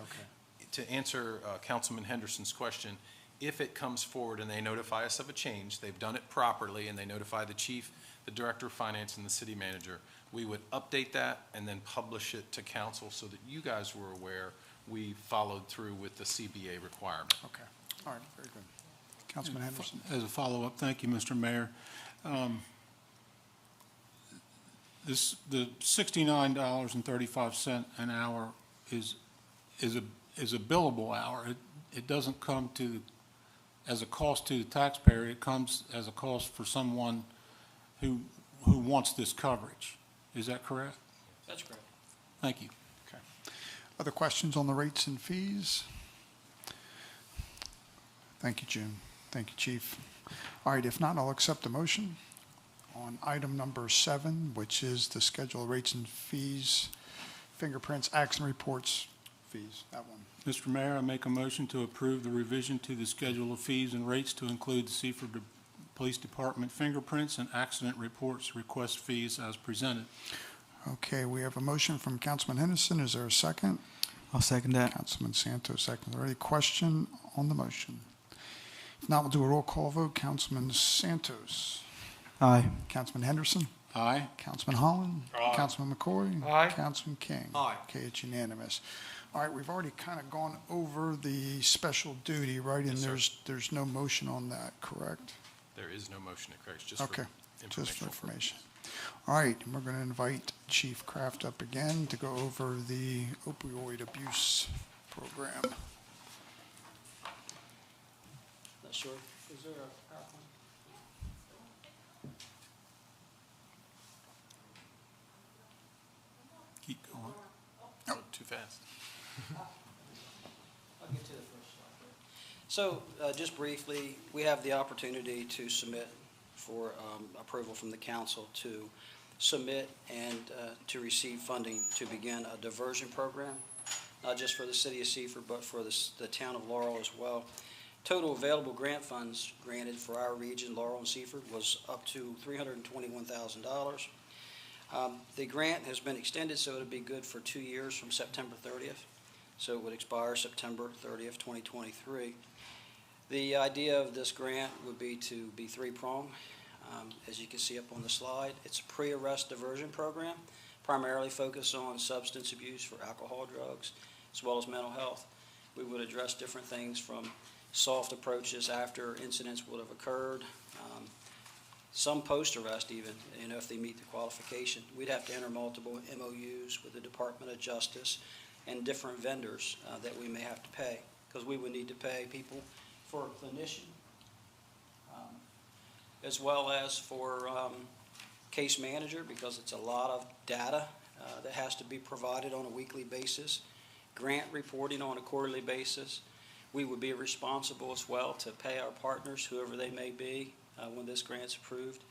to answer Councilman Henderson's question, if it comes forward and they notify us of a change, they've done it properly, and they notify the chief, the director of finance, and the city manager, we would update that and then publish it to council so that you guys were aware we followed through with the CBA requirement. Okay. All right, very good. Councilman Henderson. As a follow-up, thank you, Mr. Mayor. The $69.35 an hour is a billable hour. It doesn't come as a cost to the taxpayer. It comes as a cost for someone who wants this coverage. Is that correct? That's correct. Thank you. Okay. Other questions on the rates and fees? Thank you, Jim. Thank you, Chief. All right, if not, I'll accept the motion on item number 7, which is the schedule of rates and fees, fingerprints, acts and reports fees, that one. Mr. Mayor, I make a motion to approve the revision to the schedule of fees and rates to include the Seaford Police Department fingerprints and accident reports request fees as presented. Okay, we have a motion from Councilman Henderson. Is there a second? I'll second that. Councilman Santos, second. Is there any question on the motion? If not, we'll do a roll call vote. Councilman Santos. Aye. Councilman Henderson. Aye. Councilman Holland. Aye. Councilman McCoy. Aye. Councilman King. Aye. Okay, it's unanimous. All right, we've already kind of gone over the special duty, right? And Yes, sir. there's no motion on that, correct? There is no motion to correct, just Okay, for just for informational information. All right, and we're going to invite Chief Kraft up again to go over the opioid abuse program. Not sure. Is there a PowerPoint? Keep going. Oh, too fast. I'll get to the first slide there. So, just briefly, we have the opportunity to submit for approval from the council to submit and to receive funding to begin a diversion program, not just for the city of Seaford, but for the town of Laurel as well. Total available grant funds granted for our region, Laurel and Seaford, was up to $321,000. The grant has been extended, so it'll be good for 2 years from September 30th. So it would expire September 30th, 2023. The idea of this grant would be to be three-pronged. As you can see up on the slide, it's a pre-arrest diversion program, primarily focused on substance abuse for alcohol, drugs, as well as mental health. We would address different things from soft approaches after incidents would have occurred, some post-arrest even, if they meet the qualification. We'd have to enter multiple MOUs with the Department of Justice and different vendors that we may have to pay, because we would need to pay people for a clinician, as well as for case manager, because it's a lot of data that has to be provided on a weekly basis, grant reporting on a quarterly basis. We would be responsible as well to pay our partners, whoever they may be, when this grant's approved,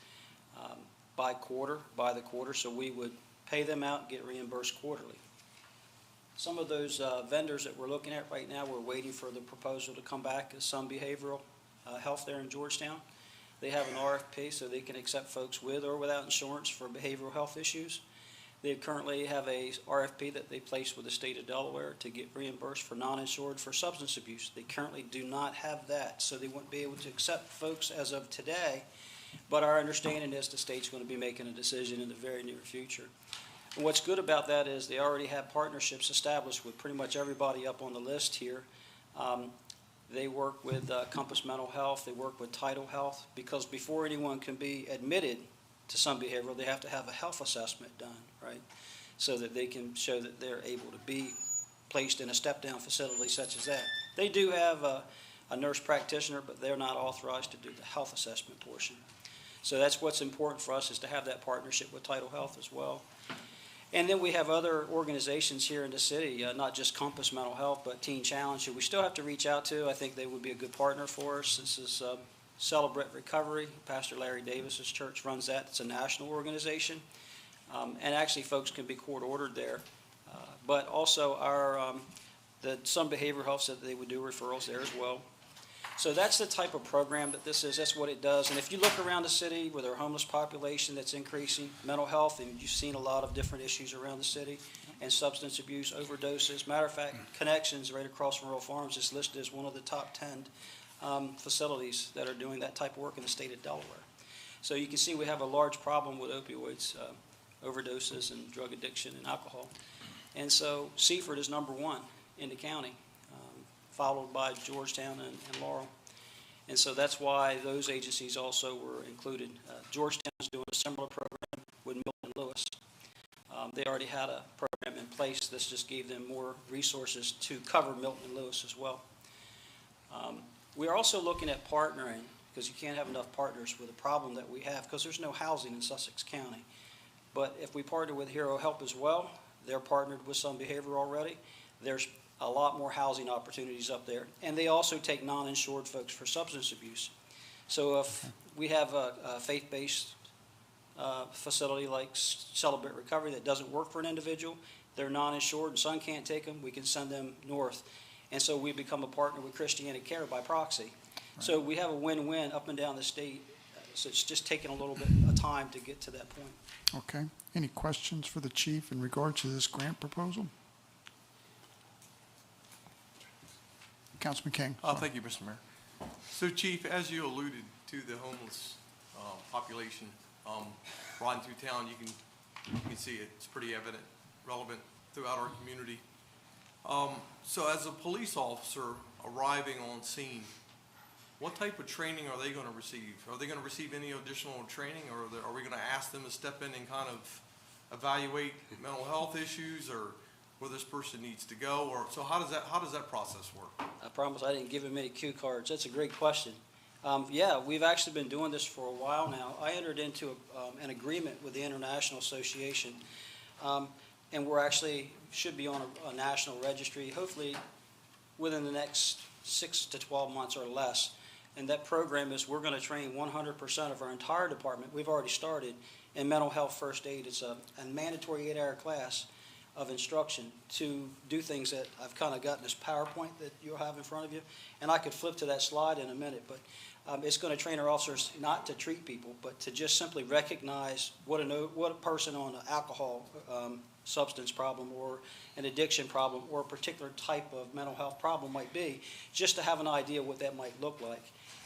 by the quarter, so we would pay them out and get reimbursed quarterly. Some of those vendors that we're looking at right now, we're waiting for the proposal to come back, is Sun Behavioral Health there in Georgetown. They have an RFP, so they can accept folks with or without insurance for behavioral health issues. They currently have a RFP that they placed with the state of Delaware to get reimbursed for non-insured for substance abuse. They currently do not have that, so they wouldn't be able to accept folks as of today. But our understanding is the state's going to be making a decision in the very near future. And what's good about that is they already have partnerships established with pretty much everybody up on the list here. They work with Compass Mental Health. They work with Tidal Health, because before anyone can be admitted to Sun Behavioral, they have to have a health assessment done, right? So that they can show that they're able to be placed in a step-down facility such as that. They do have a nurse practitioner, but they're not authorized to do the health assessment portion. So that's what's important for us, is to have that partnership with Tidal Health as well. And then we have other organizations here in the city, not just Compass Mental Health, but Teen Challenge, who we still have to reach out to. I think they would be a good partner for us. This is Celebrate Recovery. Pastor Larry Davis's church runs that. It's a national organization. And actually, folks can be court-ordered there. But also, the Sun Behavioral Health said that they would do referrals there as well. So that's the type of program that this is. That's what it does. And if you look around the city with our homeless population that's increasing, mental health, and you've seen a lot of different issues around the city, and substance abuse, overdoses. Matter of fact, Connections right across from Rural Farms is listed as one of the top 10 facilities that are doing that type of work in the state of Delaware. So you can see we have a large problem with opioids, overdoses, and drug addiction and alcohol. And so Seaford is #1 in the county, followed by Georgetown and Laurel. And so that's why those agencies also were included. Georgetown is doing a similar program with Milton Lewis. They already had a program in place. This just gave them more resources to cover Milton and Lewis as well. We are also looking at partnering, because you can't have enough partners with a problem that we have, because there's no housing in Sussex County. But if we partner with Hero Help as well, they're partnered with Sun Behavior already. There's a lot more housing opportunities up there. And they also take non-insured folks for substance abuse. So if we have a faith-based facility like Celebrate Recovery that doesn't work for an individual, they're non-insured and Sun can't take them, we can send them north. And so we become a partner with Christianity Care by proxy. Right. So we have a win-win up and down the state. So it's just taking a little bit of time to get to that point. Okay. Any questions for the chief in regards to this grant proposal? Councilman King. Thank you, Mr. Mayor. So, Chief, as you alluded to the homeless population riding through town, you can see it. It's pretty evident, relevant throughout our community. So, as a police officer arriving on scene, what type of training are they going to receive? Are they going to receive any additional training, or are we going to ask them to step in and kind of evaluate mental health issues, or where this person needs to go, or so how does that process work? I promise I didn't give him any cue cards. That's a great question. Yeah, we've actually been doing this for a while now. I entered into an agreement with the International Association, and we're actually should be on a national registry, hopefully within the next 6 to 12 months or less. And that program is we're going to train 100% of our entire department. We've already started in mental health first aid. It's a mandatory 8-hour class of instruction to do things that I've kind of got in this PowerPoint that you'll have in front of you. And I could flip to that slide in a minute, but it's going to train our officers not to treat people, but to just simply recognize what a person on an alcohol substance problem or an addiction problem or a particular type of mental health problem might be, just to have an idea what that might look like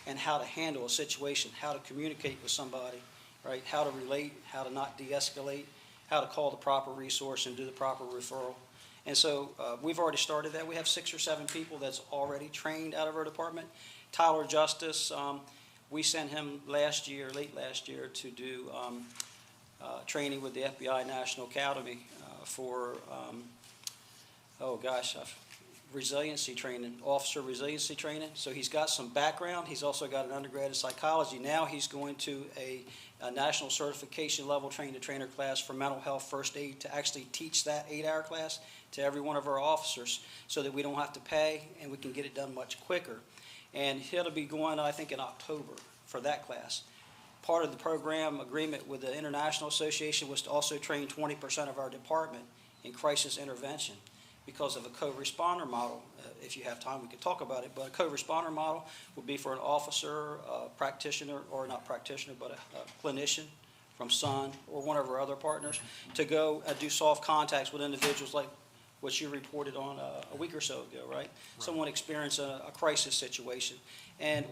and how to handle a situation, how to communicate with somebody, right? How to relate, how to not de-escalate, how to call the proper resource and do the proper referral. And so we've already started that. We have 6 or 7 people that's already trained out of our department. Tyler Justice, we sent him late last year to do training with the FBI National Academy for, resiliency training, officer resiliency training. So he's got some background. He's also got an undergrad in psychology. Now he's going to a national certification level train-to-trainer class for mental health first aid to actually teach that 8-hour class to every one of our officers so that we don't have to pay and we can get it done much quicker. And he'll be going, I think, in October for that class. Part of the program agreement with the International Association was to also train 20% of our department in crisis intervention because of a co-responder model. If you have time, we could talk about it, but a co-responder model would be for an officer, a practitioner, or not practitioner, but a clinician from Sun or one of our other partners to go do soft contacts with individuals like what you reported on a week or so ago, right? Someone experienced a crisis situation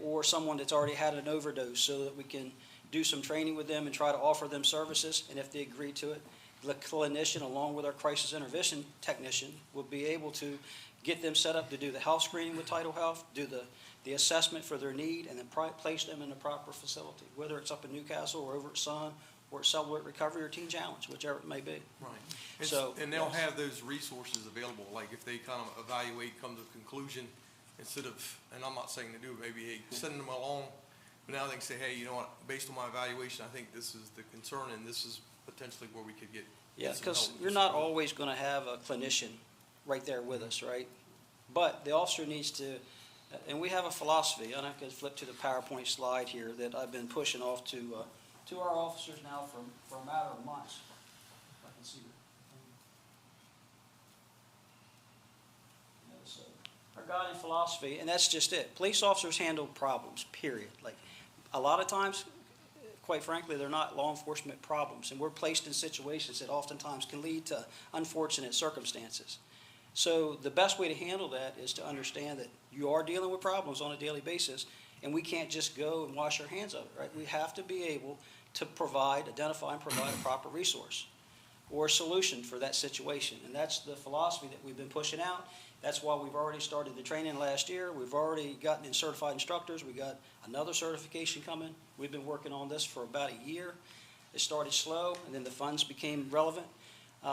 or someone that's already had an overdose so that we can do some training with them and try to offer them services, and if they agree to it, the clinician, along with our crisis intervention technician, will be able to get them set up to do the health screening with Tidal Health, do the assessment for their need, and then place them in the proper facility, whether it's up in Newcastle or over at Sun or at Celebrate Recovery or Teen Challenge, whichever it may be. Right. And they'll have those resources available, like if they kind of evaluate, come to a conclusion, instead of, and I'm not saying to do it, maybe, hey, send them along, but now they can say, hey, you know what, based on my evaluation, I think this is the concern, and this is potentially where we could get. Yeah, some because help. you're not always going to have a clinician right there with us, right? But the officer needs to, and we have a philosophy, and I could flip to the PowerPoint slide here that I've been pushing off to our officers now for a matter of months. If I can see it. So our guiding philosophy, and that's just it. Police officers handle problems, period. Like a lot of times, quite frankly, they're not law enforcement problems, and we're placed in situations that oftentimes can lead to unfortunate circumstances. So the best way to handle that is to understand that you are dealing with problems on a daily basis, and we can't just go and wash our hands of it, right? We have to be able to identify and provide a proper resource or a solution for that situation, and that's the philosophy that we've been pushing out. That's why we've already started the training last year. We've already gotten in certified instructors. We got another certification coming. We've been working on this for about a year. It started slow, and then the funds became relevant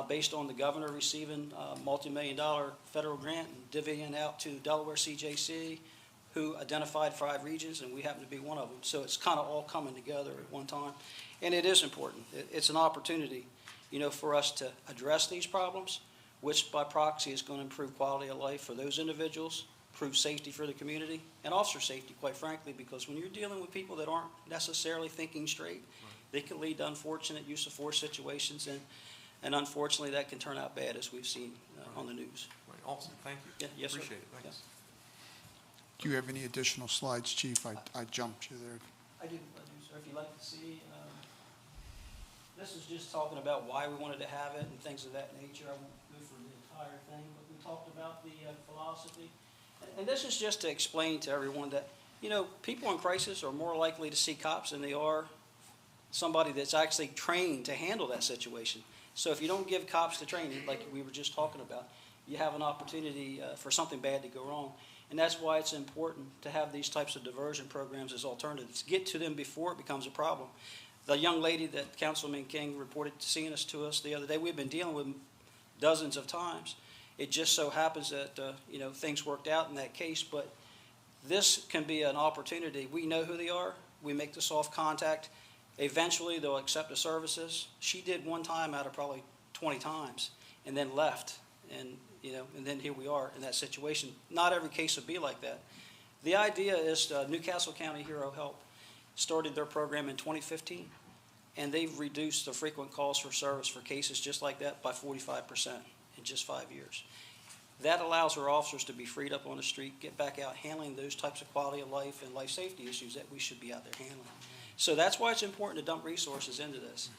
based on the governor receiving a multi-million-dollar federal grant and divvying out to Delaware CJC, who identified 5 regions, and we happen to be one of them. So it's kind of all coming together at one time, and it is important. It's an opportunity, you know, for us to address these problems, which by proxy is going to improve quality of life for those individuals, improve safety for the community, and officer safety, quite frankly, because when you're dealing with people that aren't necessarily thinking straight, they can lead to unfortunate use of force situations, and unfortunately that can turn out bad, as we've seen on the news. Right, awesome, thank you. Yeah, yes, sir. Appreciate it, thanks. Do you have any additional slides, Chief? I jumped you there. I do, sir. If you'd like to see, this is just talking about why we wanted to have it and things of that nature. I won't go through the entire thing, but we talked about the philosophy. And this is just to explain to everyone that, you know, people in crisis are more likely to see cops than they are somebody that's actually trained to handle that situation. So if you don't give cops the training, like we were just talking about, you have an opportunity for something bad to go wrong. And that's why it's important to have these types of diversion programs as alternatives. Get to them before it becomes a problem. The young lady that Councilman King reported seeing us to us the other day, we've been dealing with dozens of times. It just so happens that, you know, things worked out in that case, but this can be an opportunity. We know who they are. We make the soft contact. Eventually, they'll accept the services. She did one time out of probably 20 times and then left. And, you know, and then here we are in that situation. Not every case would be like that. The idea is Newcastle County Hero Help started their program in 2015, and they've reduced the frequent calls for service for cases just like that by 45% in just 5 years. That allows our officers to be freed up on the street, get back out handling those types of quality of life and life safety issues that we should be out there handling. So that's why it's important to dump resources into this.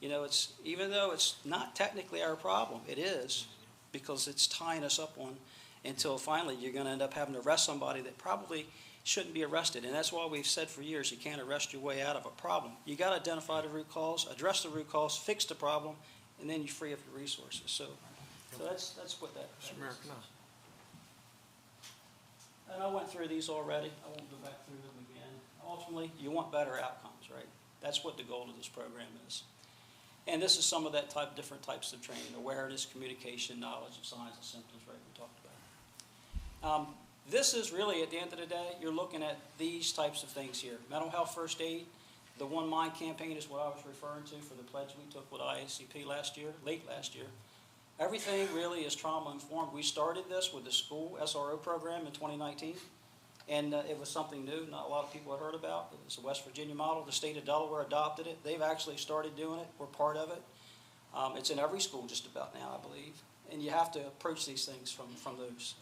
You know, it's, even though it's not technically our problem, it is, because it's tying us up on until finally you're going to end up having to arrest somebody that probably shouldn't be arrested. And that's why we've said for years you can't arrest your way out of a problem. You got to identify the root cause, address the root cause, fix the problem, and then you free up your resources. So that's what that is. Mr. Mayor, can I? And I went through these already. I won't go back through them again. Ultimately, you want better outcomes, right? That's what the goal of this program is. And this is some of that different types of training: awareness, communication, knowledge of signs and symptoms, right? We talked about. This is really, at the end of the day, you're looking at these types of things here. Mental health first aid, the One Mind campaign is what I was referring to for the pledge we took with IACP last year, late last year. Everything really is trauma informed. We started this with the school SRO program in 2019, and it was something new, not a lot of people had heard about. It was a West Virginia model. The state of Delaware adopted it. They've actually started doing it. We're part of it. It's in every school just about now, I believe, and you have to approach these things from those.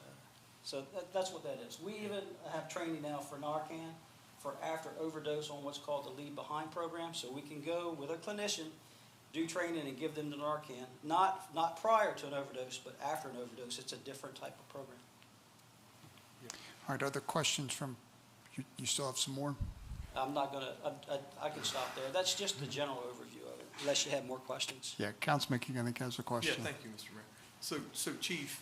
So that's what that is. We even have training now for Narcan for after overdose on what's called the Leave Behind program, so we can go with a clinician, do training and give them the Narcan, not prior to an overdose, but after an overdose. It's a different type of program. All right, other questions from, you still have some more? I'm not gonna, I can stop there. That's just the general overview of it, unless you have more questions. Yeah, Councilman King, I think, has a question. Yeah, thank you, Mr. Mayor. So Chief,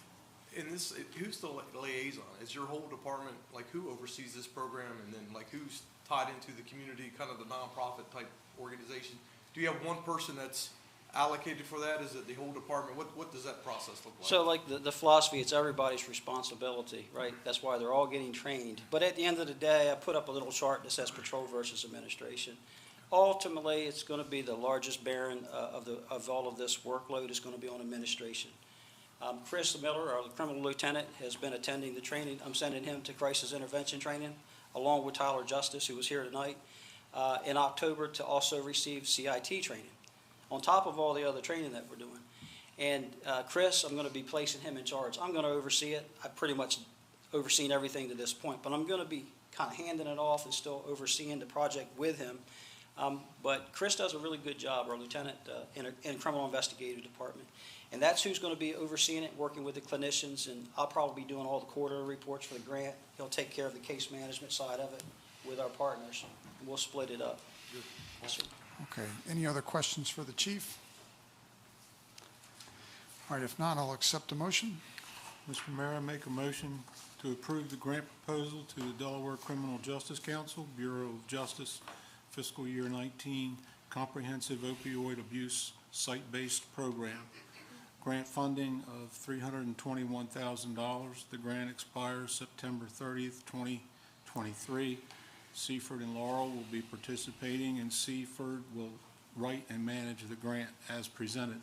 in this, who's the liaison? Is your whole department, like, who oversees this program, and then, like, who's tied into the community, kind of the nonprofit type organization? Do you have one person that's allocated for that? Is it the whole department? What does that process look like? So like the philosophy, it's everybody's responsibility, right? That's why they're all getting trained. But at the end of the day, I put up a little chart that says patrol versus administration. Ultimately, it's going to be the largest bearing of all of this workload is going to be on administration. Chris Miller, our criminal lieutenant, has been attending the training. I'm sending him to crisis intervention training, along with Tyler Justice, who was here tonight, in October to also receive CIT training, on top of all the other training that we're doing. And Chris, I'm going to be placing him in charge. I'm going to oversee it. I've pretty much overseen everything to this point, but I'm going to be kind of handing it off and still overseeing the project with him. But Chris does a really good job, our lieutenant in criminal investigative department. And that's who's going to be overseeing it, working with the clinicians, and I'll probably be doing all the quarterly reports for the grant. He'll take care of the case management side of it with our partners, and we'll split it up. Yes, sir. Okay, any other questions for the chief? All right, if not, I'll accept a motion. Mr. Mayor, I make a motion to approve the grant proposal to the Delaware Criminal Justice Council, Bureau of Justice, fiscal year 19 Comprehensive Opioid Abuse Site-Based Program. Grant funding of $321,000. The grant expires September 30th, 2023. Seaford and Laurel will be participating, and Seaford will write and manage the grant as presented.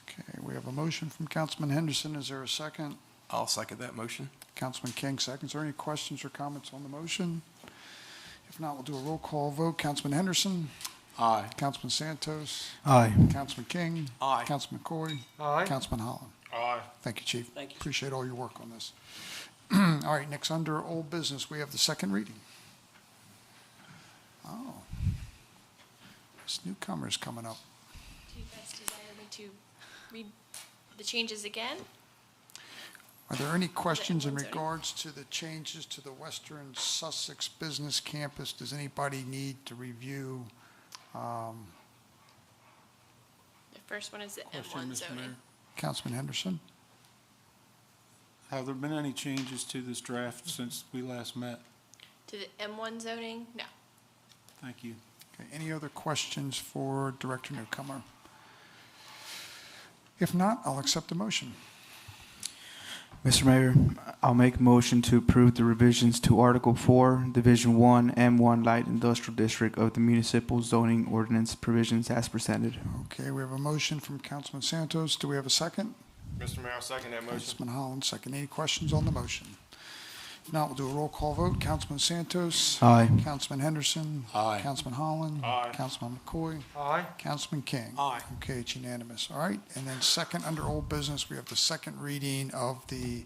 Okay, we have a motion from Councilman Henderson. Is there a second? I'll second that motion. Councilman King seconds. Are there any questions or comments on the motion? If not, we'll do a roll call vote. Councilman Henderson? Aye. Councilman Santos? Aye. Councilman King? Aye. Councilman McCoy? Aye. Councilman Holland? Aye. Thank you, Chief. Thank you. Appreciate all your work on this. All right, next under old business, we have the second reading. Oh, this newcomer's coming up. Do you guys desire me to read the changes again? Are there any questions in M1 zoning. regards to the changes to the Western Sussex Business Campus? Does anybody need to review? The first one is the Question, M1 Mr. zoning. Mayor. Councilman Henderson? Have there been any changes to this draft since we last met? To the M1 zoning? No. Thank you. Okay, any other questions for Director Newcomer? If not, I'll accept the motion. Mr. Mayor, I'll make a motion to approve the revisions to Article 4, Division 1, M1 Light Industrial District of the Municipal Zoning Ordinance provisions as presented. Okay, we have a motion from Councilman Santos. Do we have a second? Mr. Mayor, I'll second that motion. Councilman Holland, second. Any questions on the motion? If not, we'll do a roll call vote. Councilman Santos? Aye. Councilman Henderson? Aye. Councilman Holland? Aye. Councilman McCoy? Aye. Councilman King? Aye. Okay, it's unanimous. All right, and then second, under old business, we have the second reading of the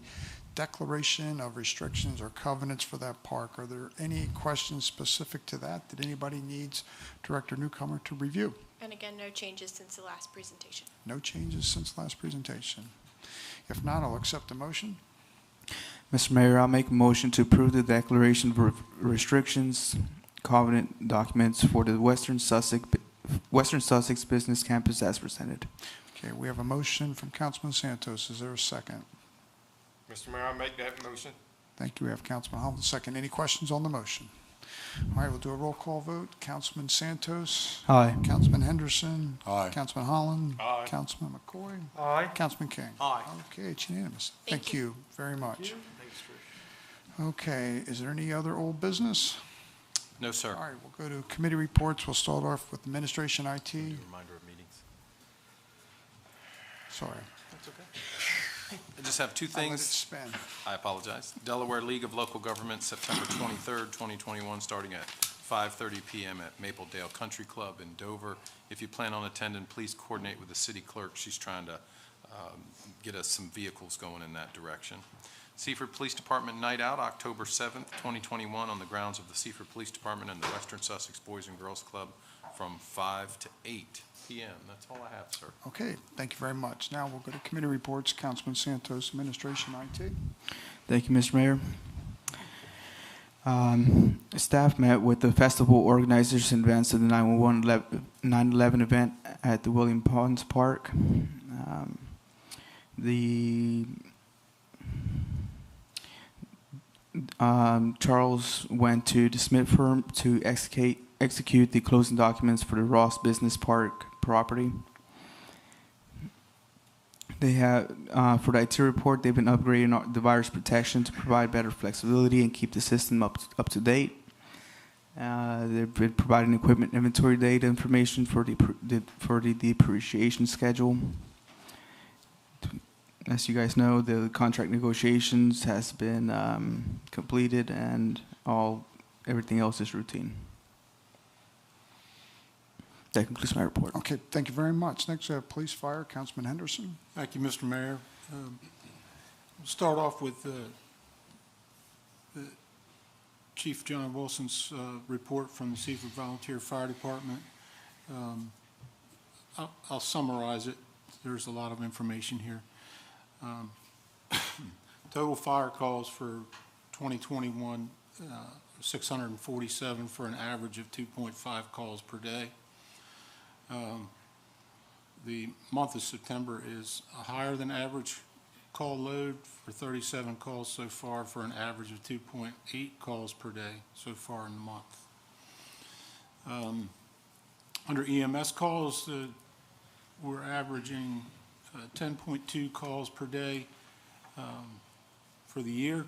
declaration of restrictions or covenants for that park. Are there any questions specific to that that anybody needs Director Newcomer to review? And again, no changes since the last presentation. No changes since last presentation. If not, I'll accept the motion. Mr. Mayor, I'll make a motion to approve the declaration of restrictions, covenant documents for the Western Sussex Business Campus as presented. Okay, we have a motion from Councilman Santos. Is there a second? Mr. Mayor, I'll make that motion. Thank you. We have Councilman Holland, second. Any questions on the motion? All right, we'll do a roll call vote. Councilman Santos? Aye. Councilman Henderson? Aye. Councilman Holland? Aye. Councilman McCoy? Aye. Councilman King? Aye. Okay, it's unanimous. Thank Thank you very much. Thanks, Trish. Okay, is there any other old business? No, sir. All right, we'll go to committee reports. We'll start off with administration IT. Reminder of meetings. Sorry. That's okay. I just have two I let it things. spin. I apologize. Delaware League of Local Governments, September 23rd, 2021, starting at 5:30 PM at Mapledale Country Club in Dover. If you plan on attending, please coordinate with the city clerk. She's trying to get us some vehicles going in that direction. Seaford Police Department Night Out, October 7th, 2021, on the grounds of the Seaford Police Department and the Western Sussex Boys and Girls Club from 5 to 8 PM. That's all I have, sir. Okay, thank you very much. Now we'll go to committee reports. Councilman Santos, administration IT. Thank you, Mr. Mayor. Staff met with the festival organizers in advance of the 9/11 event at the William Pons Park. Charles went to the Smith firm to execute the closing documents for the Ross Business Park property. They have, for the IT report, they've been upgrading the virus protection to provide better flexibility and keep the system up to date. They've been providing equipment inventory data information for the depreciation schedule. As you guys know, the contract negotiations has been completed, and everything else is routine. That concludes my report. Okay, thank you very much. Next, we have police fire. Councilman Henderson. Thank you, Mr. Mayor. We'll start off with Chief John Wilson's report from the Seaford Volunteer Fire Department. I'll summarize it. There's a lot of information here. Total fire calls for 2021, 647 for an average of 2.5 calls per day. The month of September is a higher than average call load for 37 calls so far for an average of 2.8 calls per day so far in the month. Under EMS calls, we're averaging 10.2 calls per day for the year.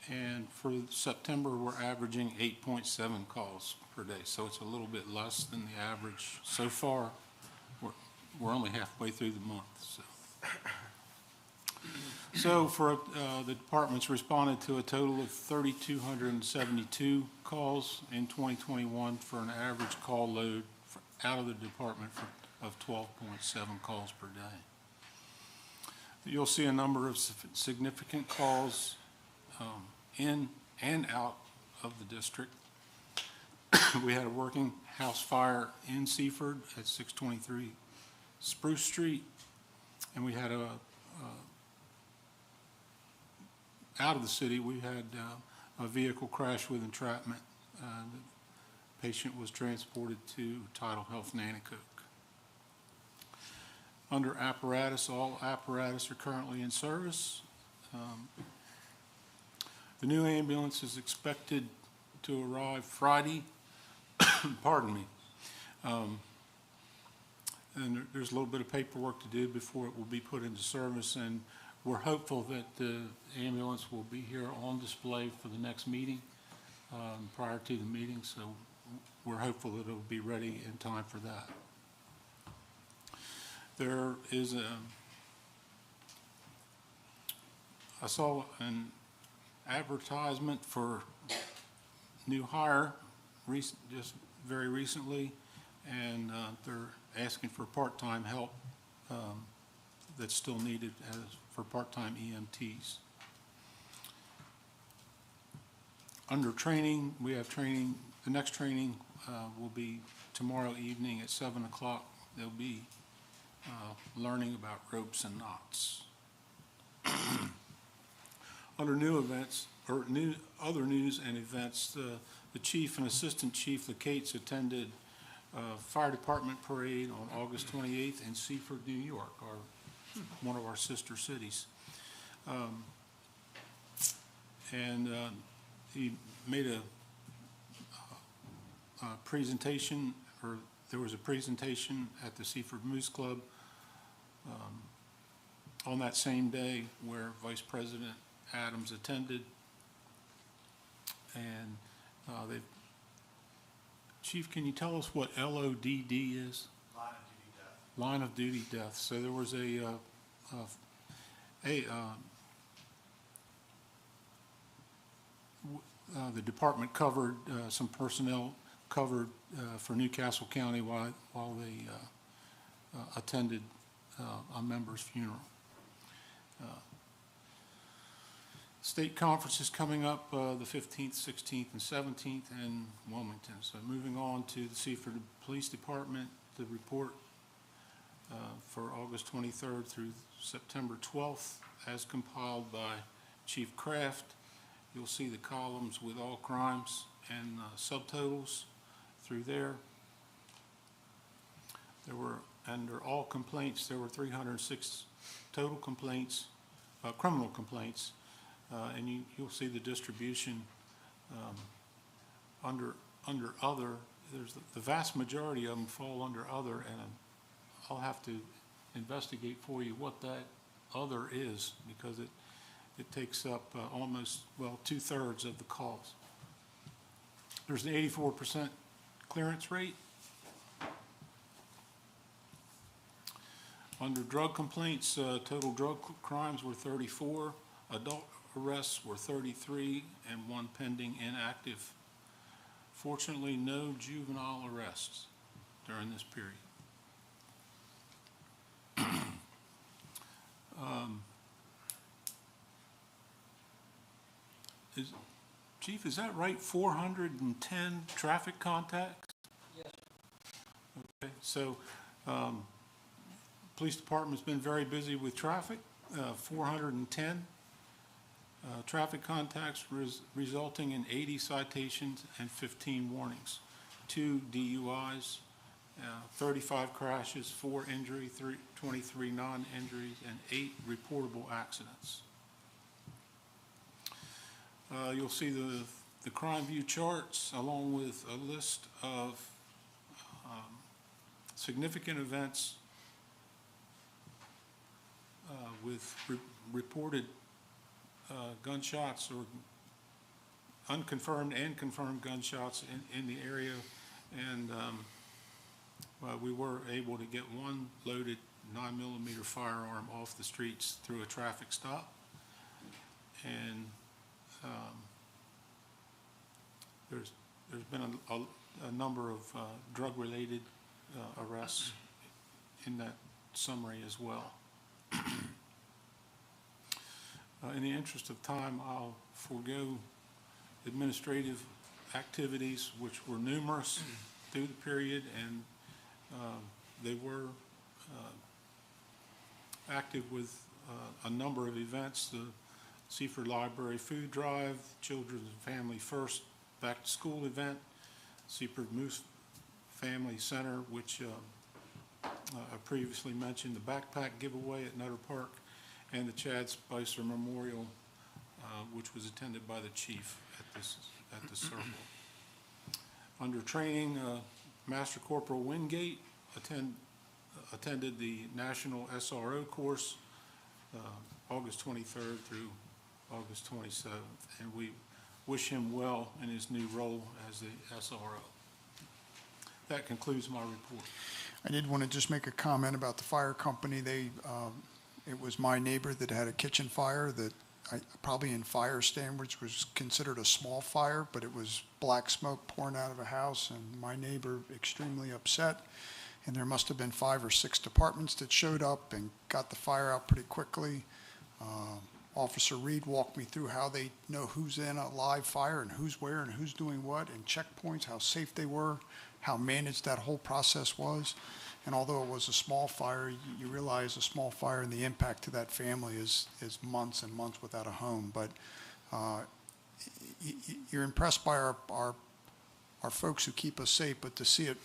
And for September, we're averaging 8.7 calls per day. So it's a little bit less than the average so far. We're only halfway through the month. So for the department's responded to a total of 3,272 calls in 2021 for an average call load out of the department of 12.7 calls per day. You'll see a number of significant calls in and out of the district. We had a working house fire in Seaford at 623 Spruce Street, and we had out of the city, we had a vehicle crash with entrapment. The patient was transported to Tidal Health Nanticoke. Under apparatus, all apparatus are currently in service. The new ambulance is expected to arrive Friday. Pardon me. And there's a little bit of paperwork to do before it will be put into service, and we're hopeful that the ambulance will be here on display for the next meeting, prior to the meeting, so we're hopeful that it'll be ready in time for that. There is I saw an advertisement for new hire just very recently, and they're asking for part-time help that's still needed for part-time EMTs. Under training, we have training. The next training will be tomorrow evening at 7 o'clock. They'll be learning about ropes and knots. Under new events, or other news and events, the chief and assistant chief, the Cates, attended fire department parade on August 28th in Seaford, New York, one of our sister cities. He made a presentation, or there was a presentation at the Seaford Moose Club on that same day where Vice President Adams attended, and they've, Chief, can you tell us what LODD is? Line of duty death. So there was the department covered, some personnel covered for Newcastle County while they attended a member's funeral. State conference is coming up the 15th, 16th, and 17th in Wilmington. So moving on to the Seaford Police Department, the report for August 23rd through September 12th, as compiled by Chief Kraft. You'll see the columns with all crimes and subtotals through there. There were, under all complaints, there were 306 total complaints, criminal complaints, and you'll see the distribution under other. There's the vast majority of them fall under other, and I'll have to investigate for you what that other is, because it takes up almost, well, 2/3 of the calls. There's an 84% clearance rate. Under drug complaints, total drug crimes were 34, adult arrests were 33, and 1 pending inactive. Fortunately, no juvenile arrests during this period. Chief, is that right? 410 traffic contacts? Yes. Okay, so police department's been very busy with traffic. 410 traffic contacts resulting in 80 citations and 15 warnings, 2 DUIs, 35 crashes, 4 injury, 23 non-injuries, and 8 reportable accidents. You'll see the crime view charts along with a list of significant events with reported gunshots or unconfirmed and confirmed gunshots in the area, and we were able to get 1 loaded 9mm firearm off the streets through a traffic stop, and there's been a number of drug-related arrests in that summary as well. In the interest of time, I'll forego administrative activities, which were numerous through the period, and they were active with a number of events. The Seaford Library Food Drive, Children's and Family First Back to School event, Seaford Moose Family Center, which I previously mentioned, the backpack giveaway at Nutter Park, and the Chad Spicer Memorial, which was attended by the chief at the circle. Under training, Master Corporal Wingate attended the National SRO course August 23rd through August 27th, and we wish him well in his new role as the SRO. That concludes my report. I did want to just make a comment about the fire company. It was my neighbor that had a kitchen fire that probably in fire standards was considered a small fire, but it was black smoke pouring out of a house, and my neighbor extremely upset. And there must have been 5 or 6 departments that showed up and got the fire out pretty quickly. Officer Reed walked me through how they know who's in a live fire and who's where and who's doing what, and checkpoints, how safe they were, how managed that whole process was. And although it was a small fire, you realize a small fire and the impact to that family is months and months without a home. But you're impressed by our folks who keep us safe, but to see it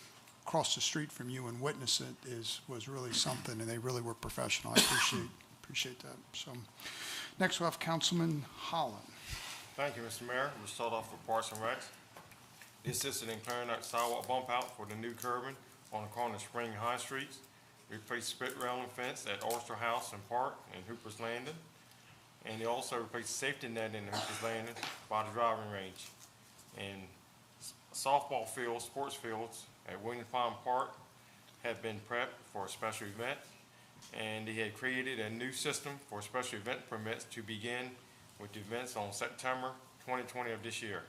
across the street from you and witness it was really something, and they really were professional. I appreciate that. So next we'll have Councilman Holland. Thank you, Mr. Mayor. We'll start off with Parks and Recs. They assisted in clearing out sidewalk bump out for the new curbing on the corner of Spring High Streets. Replaced split railing fence at Oyster House and Park and Hooper's Landing. And they also replaced safety net in the Hooper's Landing by the driving range. And softball fields, sports fields at William Farm Park have been prepped for a special event. And they had created a new system for special event permits to begin with events on September 2020 of this year.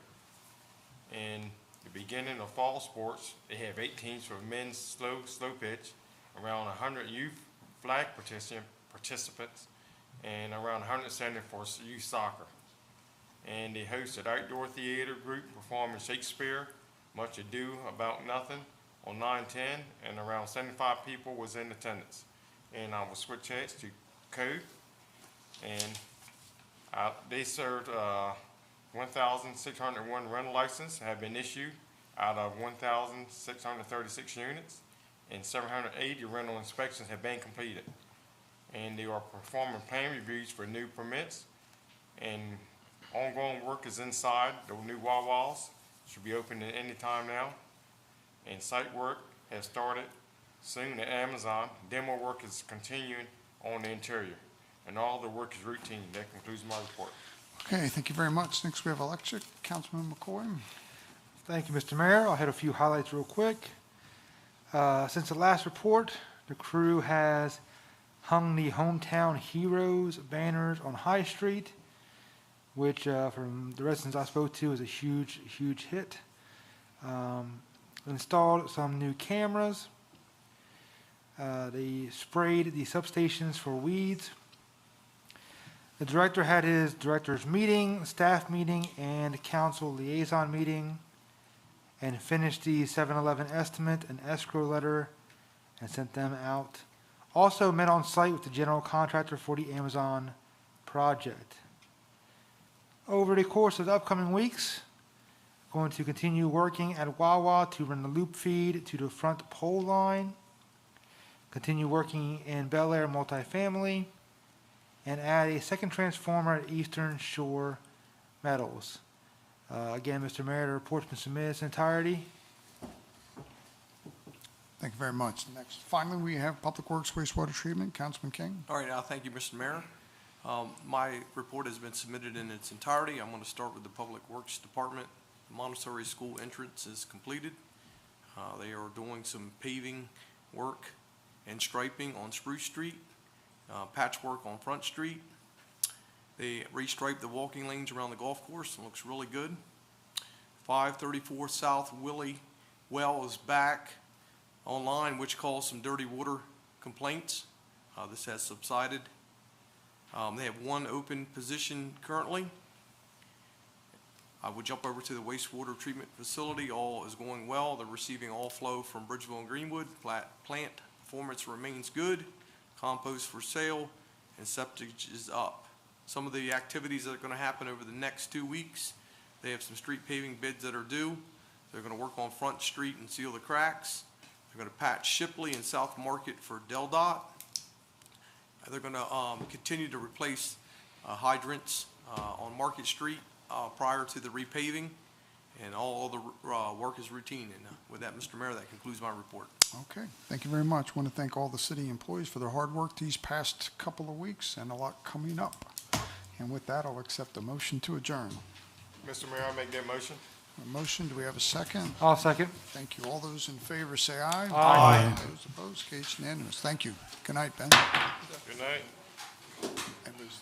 In the beginning of fall sports, they have 8 teams for men's slow pitch, around 100 youth flag participants, and around 170 for youth soccer. And they hosted outdoor theater group performing Shakespeare, Much Ado About Nothing on 9/10, and around 75 people was in attendance. And I will switch heads to code, and they served 1,601 rental licenses have been issued out of 1,636 units, and 780 rental inspections have been completed. And they are performing plan reviews for new permits, and ongoing work is inside. The new Wawas should be open at any time now, and site work has started soon at Amazon. Demo work is continuing on the interior, and all the work is routine. That concludes my report. Okay, thank you very much. Next, we have electric. Councilman McCoy. Thank you, Mr. Mayor. I'll hit a few highlights real quick. Since the last report, the crew has hung the Hometown Heroes banners on High Street, which from the residents I spoke to is a huge hit. Installed some new cameras. They sprayed the substations for weeds. The director had his director's meeting, staff meeting, and council liaison meeting, and finished the 7-Eleven estimate and escrow letter and sent them out. Also met on site with the general contractor for the Amazon project. Over the course of the upcoming weeks, going to continue working at Wawa to run the loop feed to the front pole line, continue working in Bel Air multifamily, and add a second transformer at Eastern Shore Metals. Again, Mr. Mayor, the report's been submitted in its entirety. Thank you very much. Next, finally, we have Public Works Wastewater Treatment. Councilman King. All right, thank you, Mr. Mayor. My report has been submitted in its entirety. I'm going to start with the Public Works Department. The Montessori School entrance is completed. They are doing some paving work and striping on Spruce Street, patchwork on Front Street. They restriped the walking lanes around the golf course. It looks really good. 534 South Willie Well is back online, which caused some dirty water complaints. This has subsided. They have one open position currently. I would jump over to the wastewater treatment facility. All is going well. They're receiving all flow from Bridgeville and Greenwood. Plant performance remains good. Compost for sale, and septic is up. Some of the activities that are going to happen over the next 2 weeks, they have some street paving bids that are due. They're going to work on Front Street and seal the cracks. They're going to patch Shipley and South Market for Del Dot. They're going to continue to replace hydrants on Market Street prior to the repaving, and all of the work is routine. And with that, Mr. Mayor, that concludes my report. Okay, thank you very much. Want to thank all the city employees for their hard work these past couple of weeks, and a lot coming up. And with that, I'll accept a motion to adjourn. Mr. Mayor, I make that motion. A motion, do we have a second? I'll second. Thank you. All those in favor say aye. Aye. Those opposed, case unanimous. Thank you. Good night, Ben. Good night. It was